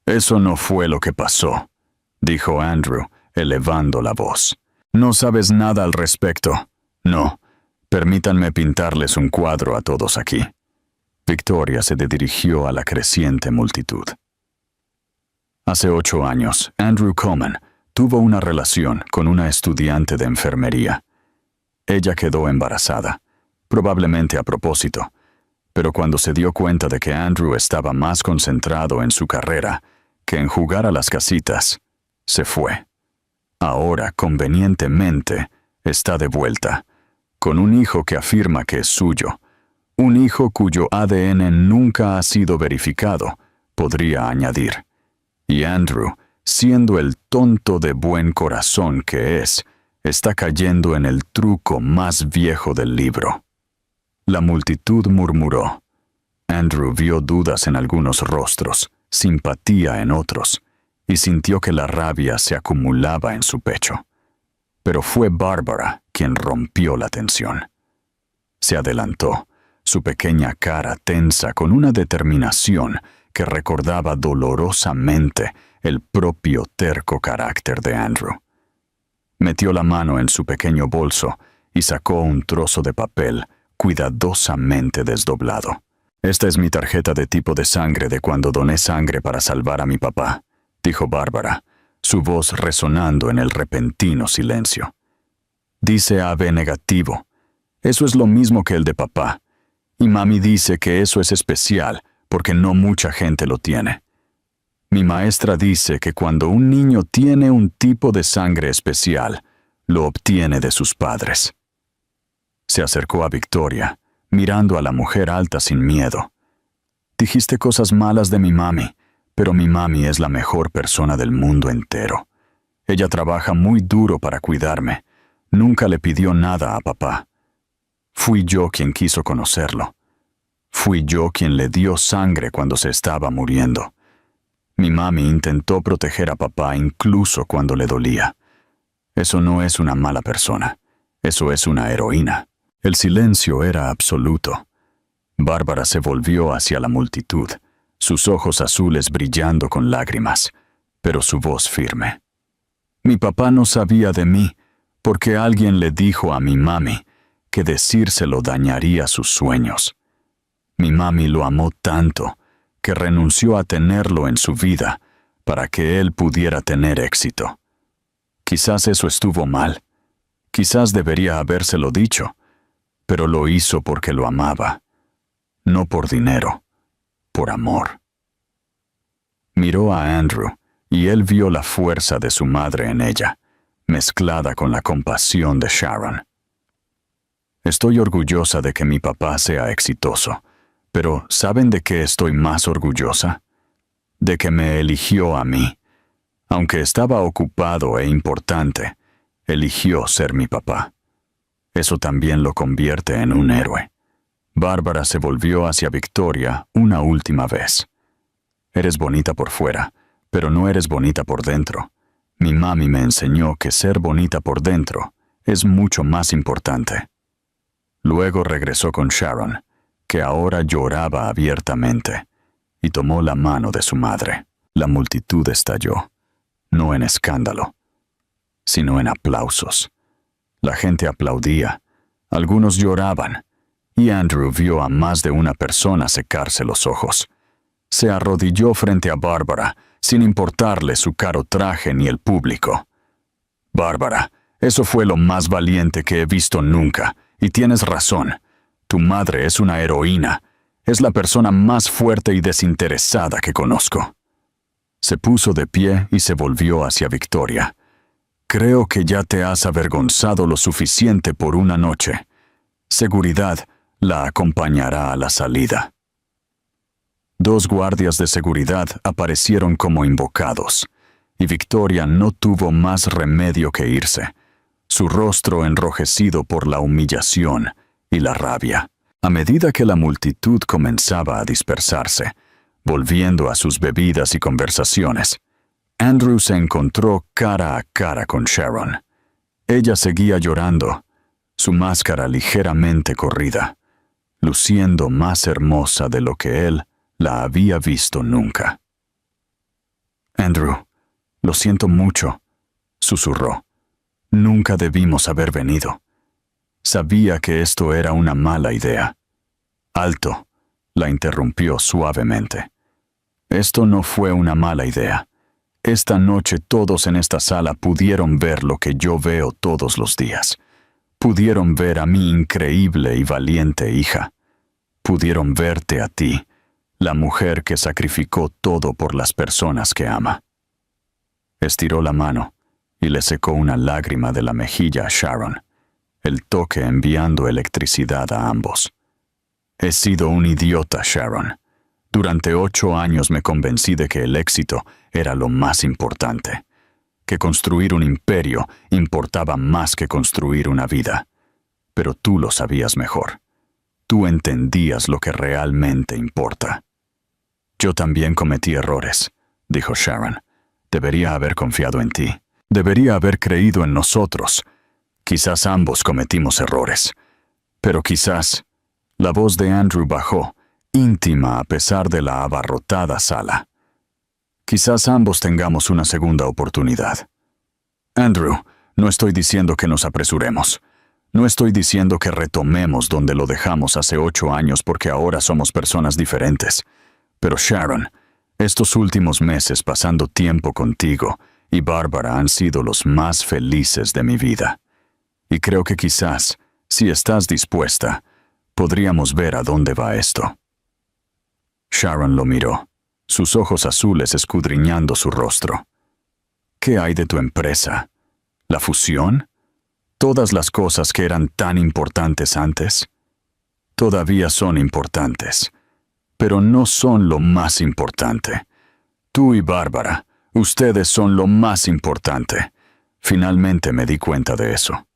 «Eso no fue lo que pasó», dijo Andrew, elevando la voz. «No sabes nada al respecto. No. Permítanme pintarles un cuadro a todos aquí». Victoria se dirigió a la creciente multitud. Hace 8 años, Andrew Coleman tuvo una relación con una estudiante de enfermería. Ella quedó embarazada, probablemente a propósito, pero cuando se dio cuenta de que Andrew estaba más concentrado en su carrera que en jugar a las casitas, se fue. Ahora, convenientemente, está de vuelta, con un hijo que afirma que es suyo, un hijo cuyo ADN nunca ha sido verificado, podría añadir. Y Andrew, siendo el tonto de buen corazón que es, está cayendo en el truco más viejo del libro. La multitud murmuró. Andrew vio dudas en algunos rostros, simpatía en otros, y sintió que la rabia se acumulaba en su pecho. Pero fue Bárbara quien rompió la tensión. Se adelantó, su pequeña cara tensa con una determinación que recordaba dolorosamente el propio terco carácter de Andrew. Metió la mano en su pequeño bolso y sacó un trozo de papel cuidadosamente desdoblado. «Esta es mi tarjeta de tipo de sangre de cuando doné sangre para salvar a mi papá», dijo Bárbara, su voz resonando en el repentino silencio. «Dice AB negativo. Eso es lo mismo que el de papá. Y mami dice que eso es especial porque no mucha gente lo tiene. Mi maestra dice que cuando un niño tiene un tipo de sangre especial, lo obtiene de sus padres». Se acercó a Victoria, mirando a la mujer alta sin miedo. «Dijiste cosas malas de mi mami, pero mi mami es la mejor persona del mundo entero. Ella trabaja muy duro para cuidarme. Nunca le pidió nada a papá. Fui yo quien quiso conocerlo. Fui yo quien le dio sangre cuando se estaba muriendo. Mi mami intentó proteger a papá incluso cuando le dolía. Eso no es una mala persona. Eso es una heroína». El silencio era absoluto. Bárbara se volvió hacia la multitud, sus ojos azules brillando con lágrimas, pero su voz firme. «Mi papá no sabía de mí, porque alguien le dijo a mi mami que decírselo dañaría sus sueños. Mi mami lo amó tanto que renunció a tenerlo en su vida para que él pudiera tener éxito. Quizás eso estuvo mal. Quizás debería habérselo dicho, pero lo hizo porque lo amaba. No por dinero, por amor». Miró a Andrew y él vio la fuerza de su madre en ella, mezclada con la compasión de Sharon. «Estoy orgullosa de que mi papá sea exitoso, pero ¿saben de qué estoy más orgullosa? De que me eligió a mí. Aunque estaba ocupado e importante, eligió ser mi papá. Eso también lo convierte en un héroe». Bárbara se volvió hacia Victoria una última vez. «Eres bonita por fuera, pero no eres bonita por dentro. Mi mami me enseñó que ser bonita por dentro es mucho más importante». Luego regresó con Sharon, que ahora lloraba abiertamente, y tomó la mano de su madre. La multitud estalló, no en escándalo, sino en aplausos. La gente aplaudía, algunos lloraban, y Andrew vio a más de una persona secarse los ojos. Se arrodilló frente a Bárbara, sin importarle su caro traje ni el público. «Bárbara, eso fue lo más valiente que he visto nunca, y tienes razón. Tu madre es una heroína. Es la persona más fuerte y desinteresada que conozco». Se puso de pie y se volvió hacia Victoria. «Creo que ya te has avergonzado lo suficiente por una noche. Seguridad la acompañará a la salida». 2 guardias de seguridad aparecieron como invocados, y Victoria no tuvo más remedio que irse, su rostro enrojecido por la humillación y la rabia. A medida que la multitud comenzaba a dispersarse, volviendo a sus bebidas y conversaciones, Andrew se encontró cara a cara con Sharon. Ella seguía llorando, su máscara ligeramente corrida, luciendo más hermosa de lo que él la había visto nunca. «Andrew, lo siento mucho», susurró. «Nunca debimos haber venido. Sabía que esto era una mala idea». «Alto», la interrumpió suavemente. «Esto no fue una mala idea. Esta noche todos en esta sala pudieron ver lo que yo veo todos los días. Pudieron ver a mi increíble y valiente hija. Pudieron verte a ti, la mujer que sacrificó todo por las personas que ama». Estiró la mano y le secó una lágrima de la mejilla a Sharon, el toque enviando electricidad a ambos. He sido un idiota, Sharon. Durante 8 años me convencí de que el éxito era lo más importante, que construir un imperio importaba más que construir una vida. Pero tú lo sabías mejor. Tú entendías lo que realmente importa. Yo también cometí errores, dijo Sharon. Debería haber confiado en ti. Debería haber creído en nosotros. Quizás ambos cometimos errores. Pero quizás... La voz de Andrew bajó, íntima a pesar de la abarrotada sala. Quizás ambos tengamos una segunda oportunidad. Andrew, no estoy diciendo que nos apresuremos. No estoy diciendo que retomemos donde lo dejamos hace 8 años porque ahora somos personas diferentes. Pero Sharon, estos últimos meses pasando tiempo contigo y Bárbara han sido los más felices de mi vida. Y creo que quizás, si estás dispuesta, podríamos ver a dónde va esto. Sharon lo miró, sus ojos azules escudriñando su rostro. ¿Qué hay de tu empresa? ¿La fusión? ¿Todas las cosas que eran tan importantes antes? Todavía son importantes, pero no son lo más importante. Tú y Bárbara, ustedes son lo más importante. Finalmente me di cuenta de eso.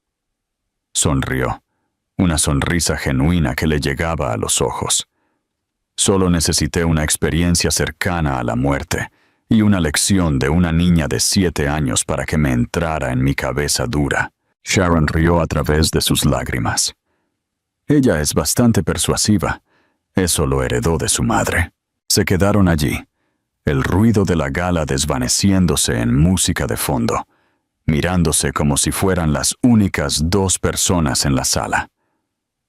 Sonrió, una sonrisa genuina que le llegaba a los ojos. Solo necesité una experiencia cercana a la muerte y una lección de una niña de 7 años para que me entrara en mi cabeza dura. Sharon rió a través de sus lágrimas. Ella es bastante persuasiva. Eso lo heredó de su madre. Se quedaron allí, el ruido de la gala desvaneciéndose en música de fondo, mirándose como si fueran las únicas 2 personas en la sala.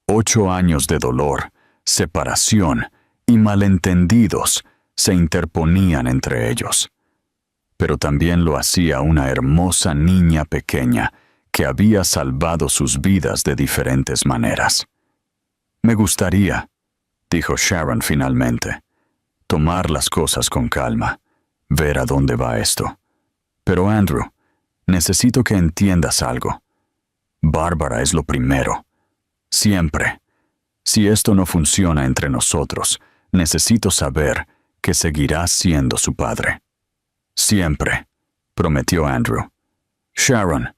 8 años de dolor, separación y malentendidos se interponían entre ellos. Pero también lo hacía una hermosa niña pequeña que había salvado sus vidas de diferentes maneras. Me gustaría, dijo Sharon finalmente, tomar las cosas con calma, ver a dónde va esto. Pero Andrew, necesito que entiendas algo. Bárbara es lo primero. Siempre. Si esto no funciona entre nosotros, necesito saber que seguirás siendo su padre. Siempre, prometió Andrew. Sharon,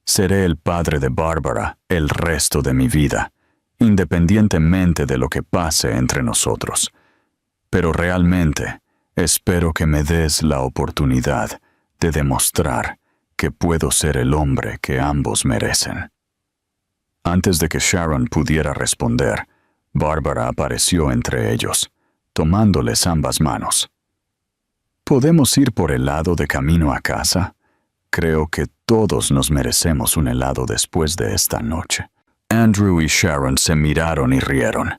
seré el padre de Bárbara el resto de mi vida, independientemente de lo que pase entre nosotros. Pero realmente espero que me des la oportunidad de demostrar que puedo ser el hombre que ambos merecen. Antes de que Sharon pudiera responder, Bárbara apareció entre ellos, tomándoles ambas manos. ¿Podemos ir por helado de camino a casa? Creo que todos nos merecemos un helado después de esta noche. Andrew y Sharon se miraron y rieron.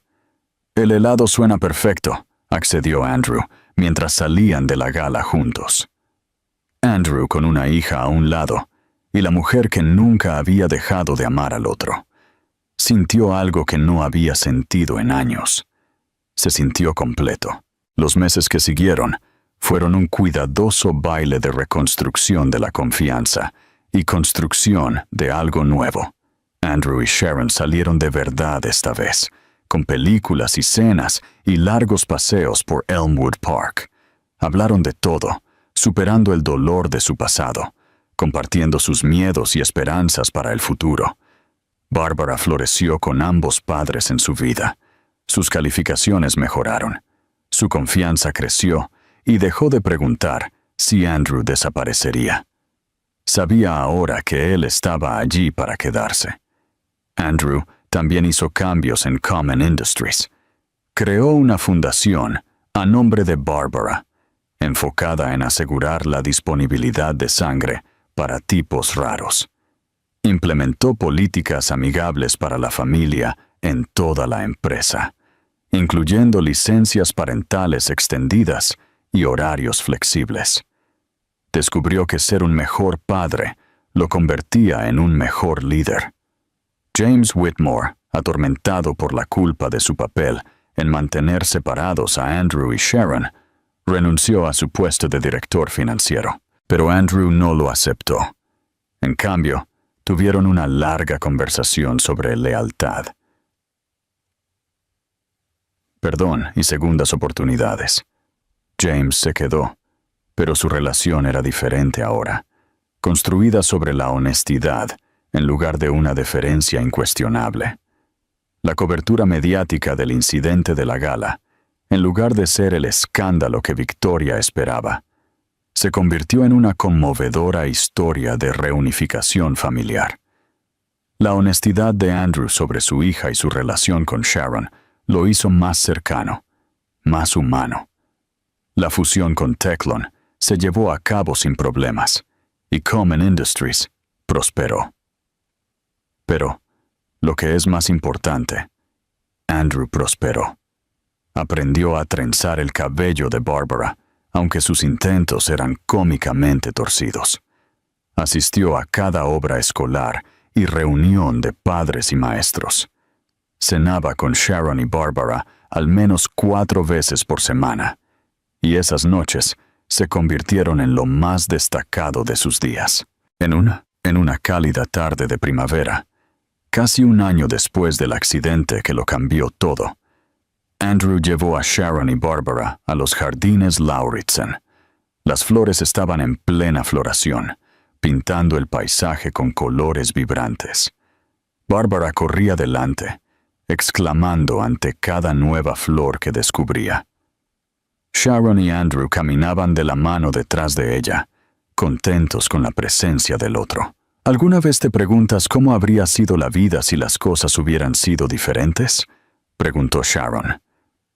El helado suena perfecto, accedió Andrew, mientras salían de la gala juntos. Andrew con una hija a un lado, y la mujer que nunca había dejado de amar al otro. Sintió algo que no había sentido en años. Se sintió completo. Los meses que siguieron fueron un cuidadoso baile de reconstrucción de la confianza y construcción de algo nuevo. Andrew y Sharon salieron de verdad esta vez, con películas y cenas y largos paseos por Elmwood Park. Hablaron de todo, superando el dolor de su pasado, compartiendo sus miedos y esperanzas para el futuro. Bárbara floreció con ambos padres en su vida. Sus calificaciones mejoraron. Su confianza creció y dejó de preguntar si Andrew desaparecería. Sabía ahora que él estaba allí para quedarse. Andrew también hizo cambios en Common Industries. Creó una fundación a nombre de Bárbara, enfocada en asegurar la disponibilidad de sangre para tipos raros. Implementó políticas amigables para la familia en toda la empresa, incluyendo licencias parentales extendidas y horarios flexibles. Descubrió que ser un mejor padre lo convertía en un mejor líder. James Whitmore, atormentado por la culpa de su papel en mantener separados a Andrew y Sharon, renunció a su puesto de director financiero. Pero Andrew no lo aceptó. En cambio, tuvieron una larga conversación sobre lealtad, perdón y segundas oportunidades. James se quedó, pero su relación era diferente ahora, construida sobre la honestidad en lugar de una deferencia incuestionable. La cobertura mediática del incidente de la gala, en lugar de ser el escándalo que Victoria esperaba, se convirtió en una conmovedora historia de reunificación familiar. La honestidad de Andrew sobre su hija y su relación con Sharon lo hizo más cercano, más humano. La fusión con Teclon se llevó a cabo sin problemas, y Common Industries prosperó. Pero, lo que es más importante, Andrew prosperó. Aprendió a trenzar el cabello de Barbara, aunque sus intentos eran cómicamente torcidos. Asistió a cada obra escolar y reunión de padres y maestros. Cenaba con Sharon y Barbara al menos 4 veces por semana, y esas noches se convirtieron en lo más destacado de sus días. En una cálida tarde de primavera, casi un año después del accidente que lo cambió todo, Andrew llevó a Sharon y Barbara a los jardines Lauritsen. Las flores estaban en plena floración, pintando el paisaje con colores vibrantes. Barbara corría delante, exclamando ante cada nueva flor que descubría. Sharon y Andrew caminaban de la mano detrás de ella, contentos con la presencia del otro. ¿Alguna vez te preguntas cómo habría sido la vida si las cosas hubieran sido diferentes?, preguntó Sharon.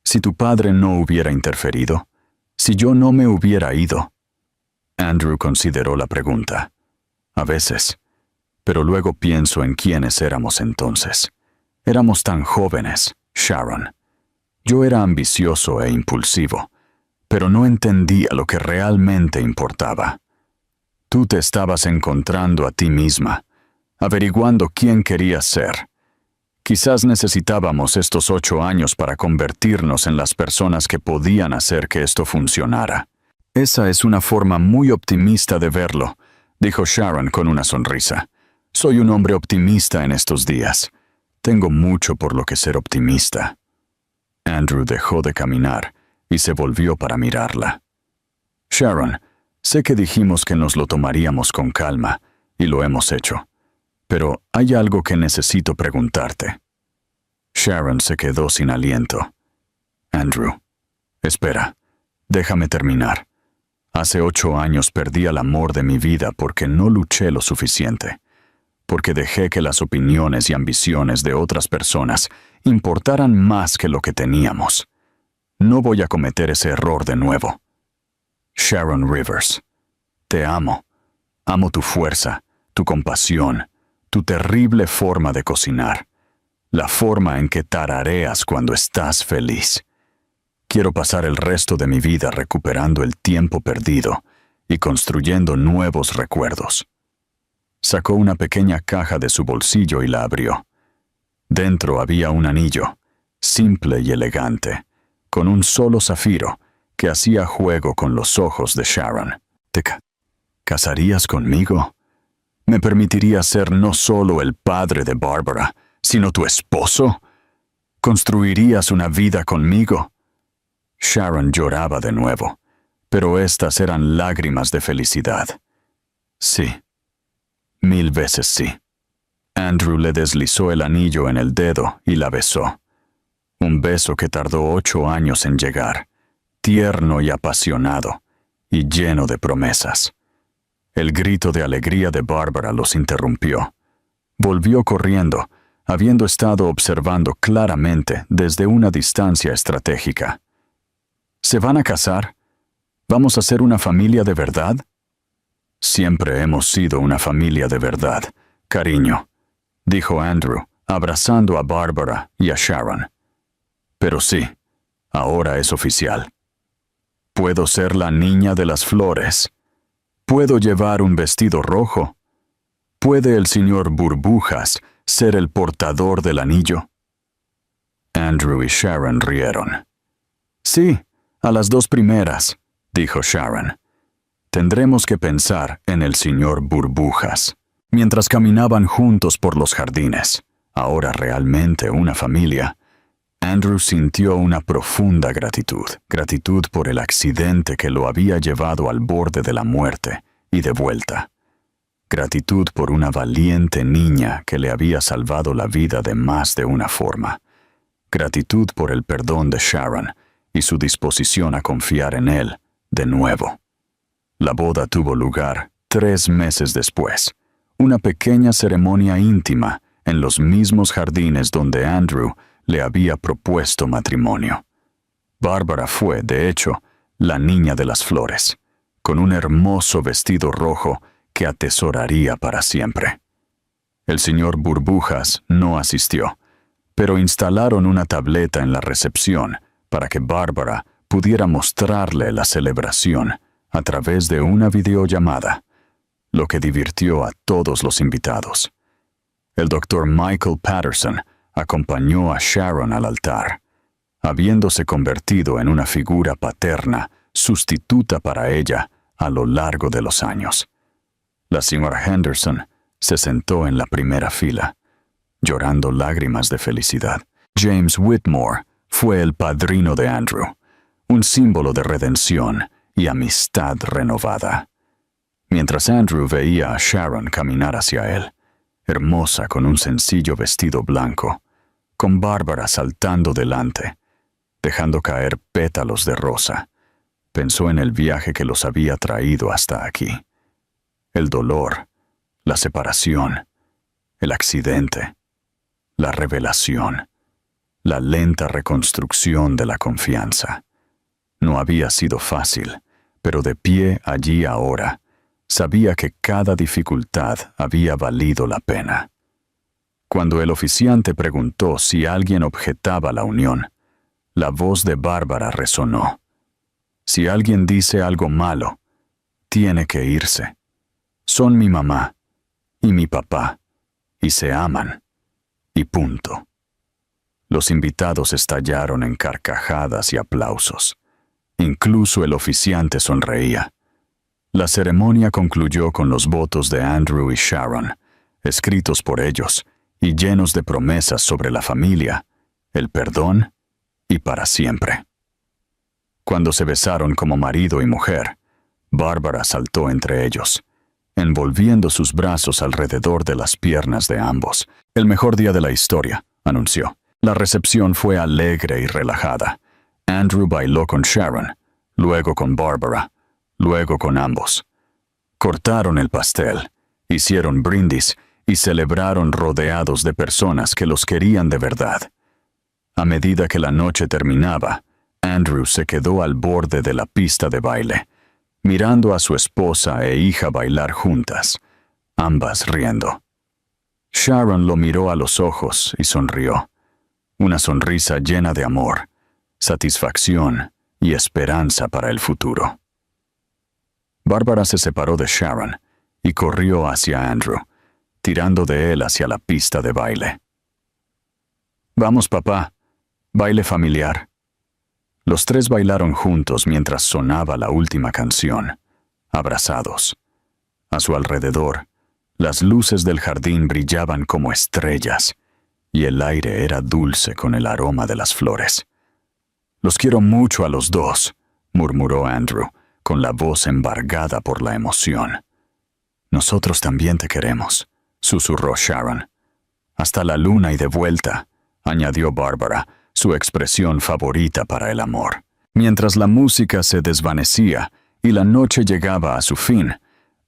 Si tu padre no hubiera interferido, si yo no me hubiera ido. Andrew consideró la pregunta. A veces, pero luego pienso en quiénes éramos entonces. Éramos tan jóvenes, Sharon. Yo era ambicioso e impulsivo, pero no entendía lo que realmente importaba. Tú te estabas encontrando a ti misma, averiguando quién querías ser. Quizás necesitábamos estos 8 años para convertirnos en las personas que podían hacer que esto funcionara. Esa es una forma muy optimista de verlo, dijo Sharon con una sonrisa. Soy un hombre optimista en estos días. Tengo mucho por lo que ser optimista. Andrew dejó de caminar y se volvió para mirarla. Sharon, sé que dijimos que nos lo tomaríamos con calma, y lo hemos hecho. Pero hay algo que necesito preguntarte. Sharon se quedó sin aliento. Andrew, espera, déjame terminar. Hace 8 años perdí el amor de mi vida porque no luché lo suficiente, porque dejé que las opiniones y ambiciones de otras personas importaran más que lo que teníamos. No voy a cometer ese error de nuevo. Sharon Rivers, te amo. Amo tu fuerza, tu compasión, tu terrible forma de cocinar, la forma en que tarareas cuando estás feliz. Quiero pasar el resto de mi vida recuperando el tiempo perdido y construyendo nuevos recuerdos. Sacó una pequeña caja de su bolsillo y la abrió. Dentro había un anillo, simple y elegante, con un solo zafiro que hacía juego con los ojos de Sharon. ¿Te casarías conmigo? ¿Me permitirías ser no solo el padre de Barbara, sino tu esposo? ¿Construirías una vida conmigo? Sharon lloraba de nuevo, pero estas eran lágrimas de felicidad. Sí, 1000 veces sí. Andrew le deslizó el anillo en el dedo y la besó. Un beso que tardó 8 años en llegar, tierno y apasionado, y lleno de promesas. El grito de alegría de Barbara los interrumpió. Volvió corriendo, habiendo estado observando claramente desde una distancia estratégica. ¿Se van a casar? ¿Vamos a ser una familia de verdad? Siempre hemos sido una familia de verdad, cariño, dijo Andrew, abrazando a Barbara y a Sharon. Pero sí, ahora es oficial. Puedo ser la niña de las flores. ¿Puedo llevar un vestido rojo? ¿Puede el señor Burbujas ser el portador del anillo? Andrew y Sharon rieron. Sí, a las 2 primeras, dijo Sharon. Tendremos que pensar en el señor Burbujas. Mientras caminaban juntos por los jardines, ahora realmente una familia, Andrew sintió una profunda gratitud por el accidente que lo había llevado al borde de la muerte y de vuelta. Gratitud por una valiente niña que le había salvado la vida de más de una forma. Gratitud por el perdón de Sharon y su disposición a confiar en él de nuevo. La boda tuvo lugar 3 meses después, una pequeña ceremonia íntima en los mismos jardines donde Andrew le había propuesto matrimonio. Bárbara fue, de hecho, la niña de las flores, con un hermoso vestido rojo que atesoraría para siempre. El señor Burbujas no asistió, pero instalaron una tableta en la recepción para que Bárbara pudiera mostrarle la celebración a través de una videollamada, lo que divirtió a todos los invitados. El doctor Michael Patterson acompañó a Sharon al altar, habiéndose convertido en una figura paterna sustituta para ella a lo largo de los años. La señora Henderson se sentó en la primera fila, llorando lágrimas de felicidad. James Whitmore fue el padrino de Andrew, un símbolo de redención y amistad renovada. Mientras Andrew veía a Sharon caminar hacia él, hermosa con un sencillo vestido blanco, con Bárbara saltando delante, dejando caer pétalos de rosa, pensó en el viaje que los había traído hasta aquí. El dolor, la separación, el accidente, la revelación, la lenta reconstrucción de la confianza. No había sido fácil, pero de pie allí ahora, sabía que cada dificultad había valido la pena. Cuando el oficiante preguntó si alguien objetaba la unión, la voz de Bárbara resonó. Si alguien dice algo malo, tiene que irse. Son mi mamá y mi papá, y se aman, y punto. Los invitados estallaron en carcajadas y aplausos. Incluso el oficiante sonreía. La ceremonia concluyó con los votos de Andrew y Sharon, escritos por ellos y llenos de promesas sobre la familia, el perdón y para siempre. Cuando se besaron como marido y mujer, Bárbara saltó entre ellos, envolviendo sus brazos alrededor de las piernas de ambos. El mejor día de la historia, anunció. La recepción fue alegre y relajada. Andrew bailó con Sharon, luego con Bárbara, luego con ambos. Cortaron el pastel, hicieron brindis y celebraron rodeados de personas que los querían de verdad. A medida que la noche terminaba, Andrew se quedó al borde de la pista de baile, mirando a su esposa e hija bailar juntas, ambas riendo. Sharon lo miró a los ojos y sonrió, una sonrisa llena de amor, satisfacción y esperanza para el futuro. Bárbara se separó de Sharon y corrió hacia Andrew, tirando de él hacia la pista de baile. «Vamos, papá, baile familiar». Los tres bailaron juntos mientras sonaba la última canción, abrazados. A su alrededor, las luces del jardín brillaban como estrellas, y el aire era dulce con el aroma de las flores. «Los quiero mucho a los dos», murmuró Andrew, con la voz embargada por la emoción. «Nosotros también te queremos», susurró Sharon. «Hasta la luna y de vuelta», añadió Bárbara, su expresión favorita para el amor. Mientras la música se desvanecía y la noche llegaba a su fin,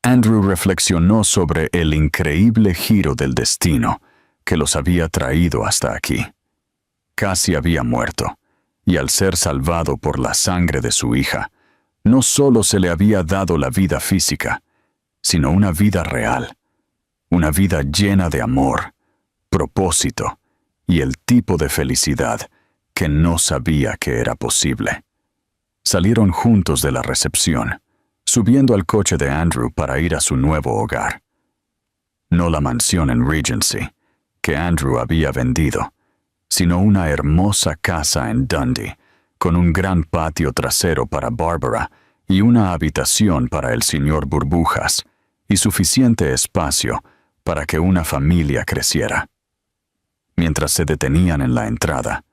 Andrew reflexionó sobre el increíble giro del destino que los había traído hasta aquí. Casi había muerto, y al ser salvado por la sangre de su hija, no solo se le había dado la vida física, sino una vida real, una vida llena de amor, propósito y el tipo de felicidad que no sabía que era posible. Salieron juntos de la recepción, subiendo al coche de Andrew para ir a su nuevo hogar. No la mansión en Regency, que Andrew había vendido, sino una hermosa casa en Dundee, con un gran patio trasero para Bárbara y una habitación para el señor Burbujas, y suficiente espacio para que una familia creciera. Mientras se detenían en la entrada,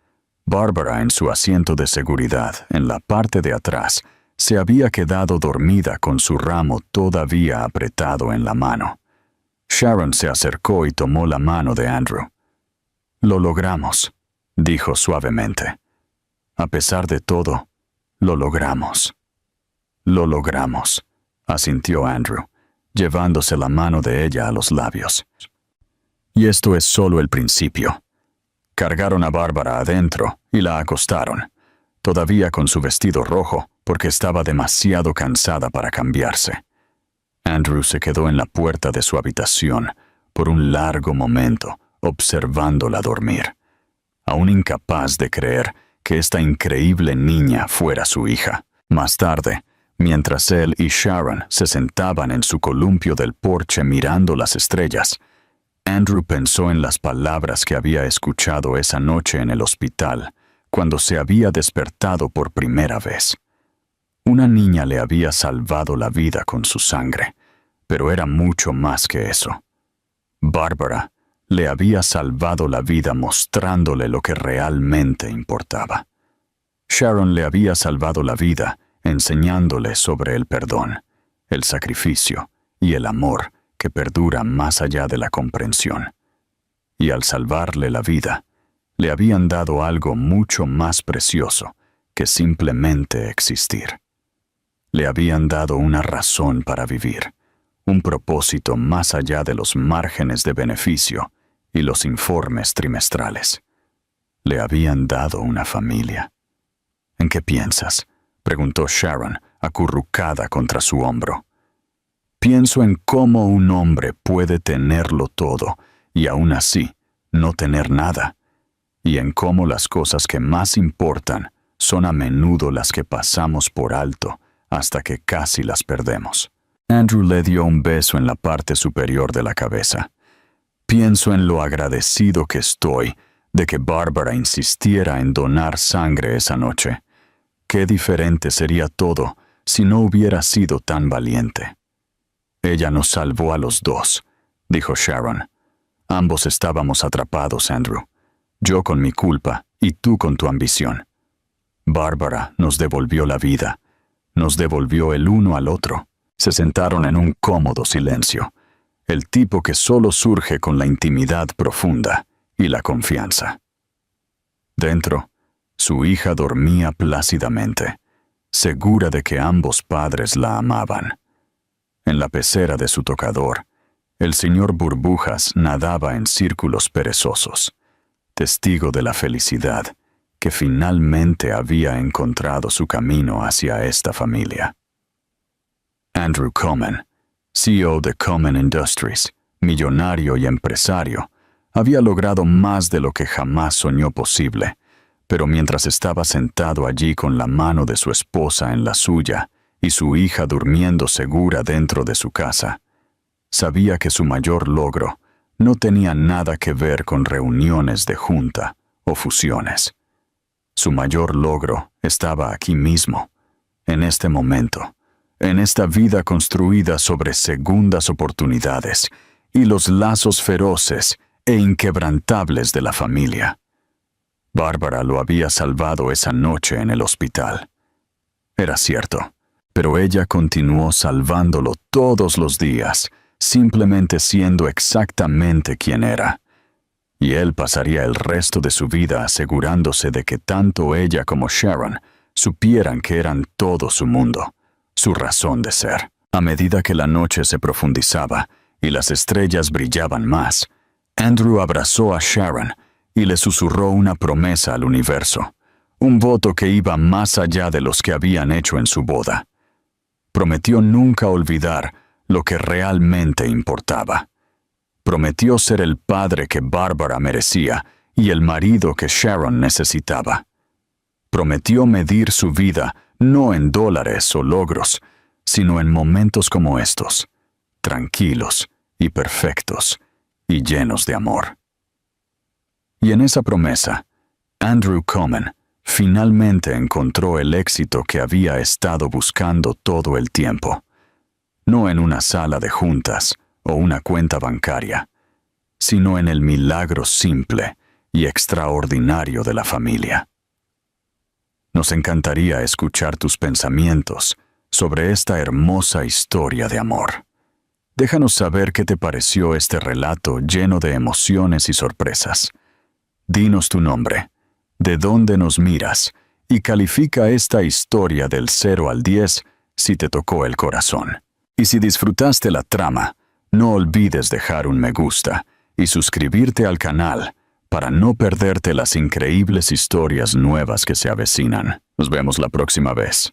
Barbara, en su asiento de seguridad, en la parte de atrás, se había quedado dormida con su ramo todavía apretado en la mano. Sharon se acercó y tomó la mano de Andrew. «Lo logramos», dijo suavemente. «A pesar de todo, lo logramos». «Lo logramos», asintió Andrew, llevándose la mano de ella a los labios. «Y esto es solo el principio». Cargaron a Bárbara adentro y la acostaron, todavía con su vestido rojo, porque estaba demasiado cansada para cambiarse. Andrew se quedó en la puerta de su habitación por un largo momento, observándola dormir, aún incapaz de creer que esta increíble niña fuera su hija. Más tarde, mientras él y Sharon se sentaban en su columpio del porche mirando las estrellas, Andrew pensó en las palabras que había escuchado esa noche en el hospital, cuando se había despertado por primera vez. Una niña le había salvado la vida con su sangre, pero era mucho más que eso. Bárbara le había salvado la vida mostrándole lo que realmente importaba. Sharon le había salvado la vida enseñándole sobre el perdón, el sacrificio y el amor que perdura más allá de la comprensión. Y al salvarle la vida, le habían dado algo mucho más precioso que simplemente existir. Le habían dado una razón para vivir, un propósito más allá de los márgenes de beneficio y los informes trimestrales. Le habían dado una familia. ¿En qué piensas?, preguntó Sharon, acurrucada contra su hombro. Pienso en cómo un hombre puede tenerlo todo y aún así no tener nada, y en cómo las cosas que más importan son a menudo las que pasamos por alto hasta que casi las perdemos. Andrew le dio un beso en la parte superior de la cabeza. Pienso en lo agradecido que estoy de que Bárbara insistiera en donar sangre esa noche. Qué diferente sería todo si no hubiera sido tan valiente. Ella nos salvó a los dos, dijo Sharon. Ambos estábamos atrapados, Andrew. Yo con mi culpa y tú con tu ambición. Bárbara nos devolvió la vida, nos devolvió el uno al otro. Se sentaron en un cómodo silencio, el tipo que solo surge con la intimidad profunda y la confianza. Dentro, su hija dormía plácidamente, segura de que ambos padres la amaban. En la pecera de su tocador, el señor Burbujas nadaba en círculos perezosos, testigo de la felicidad que finalmente había encontrado su camino hacia esta familia. Andrew Komen, CEO de Komen Industries, millonario y empresario, había logrado más de lo que jamás soñó posible, pero mientras estaba sentado allí con la mano de su esposa en la suya y su hija durmiendo segura dentro de su casa, sabía que su mayor logro no tenía nada que ver con reuniones de junta o fusiones. Su mayor logro estaba aquí mismo, en este momento, en esta vida construida sobre segundas oportunidades y los lazos feroces e inquebrantables de la familia. Bárbara lo había salvado esa noche en el hospital. Era cierto, pero ella continuó salvándolo todos los días, simplemente siendo exactamente quien era. Y él pasaría el resto de su vida asegurándose de que tanto ella como Sharon supieran que eran todo su mundo, su razón de ser. A medida que la noche se profundizaba y las estrellas brillaban más, Andrew abrazó a Sharon y le susurró una promesa al universo, un voto que iba más allá de los que habían hecho en su boda. Prometió nunca olvidar lo que realmente importaba. Prometió ser el padre que Bárbara merecía y el marido que Sharon necesitaba. Prometió medir su vida no en dólares o logros, sino en momentos como estos, tranquilos y perfectos y llenos de amor. Y en esa promesa, Andrew Komen finalmente encontró el éxito que había estado buscando todo el tiempo. No en una sala de juntas o una cuenta bancaria, sino en el milagro simple y extraordinario de la familia. Nos encantaría escuchar tus pensamientos sobre esta hermosa historia de amor. Déjanos saber qué te pareció este relato lleno de emociones y sorpresas. Dinos tu nombre, de dónde nos miras, y califica esta historia del 0 al 10 si te tocó el corazón. Y si disfrutaste la trama, no olvides dejar un me gusta y suscribirte al canal para no perderte las increíbles historias nuevas que se avecinan. Nos vemos la próxima vez.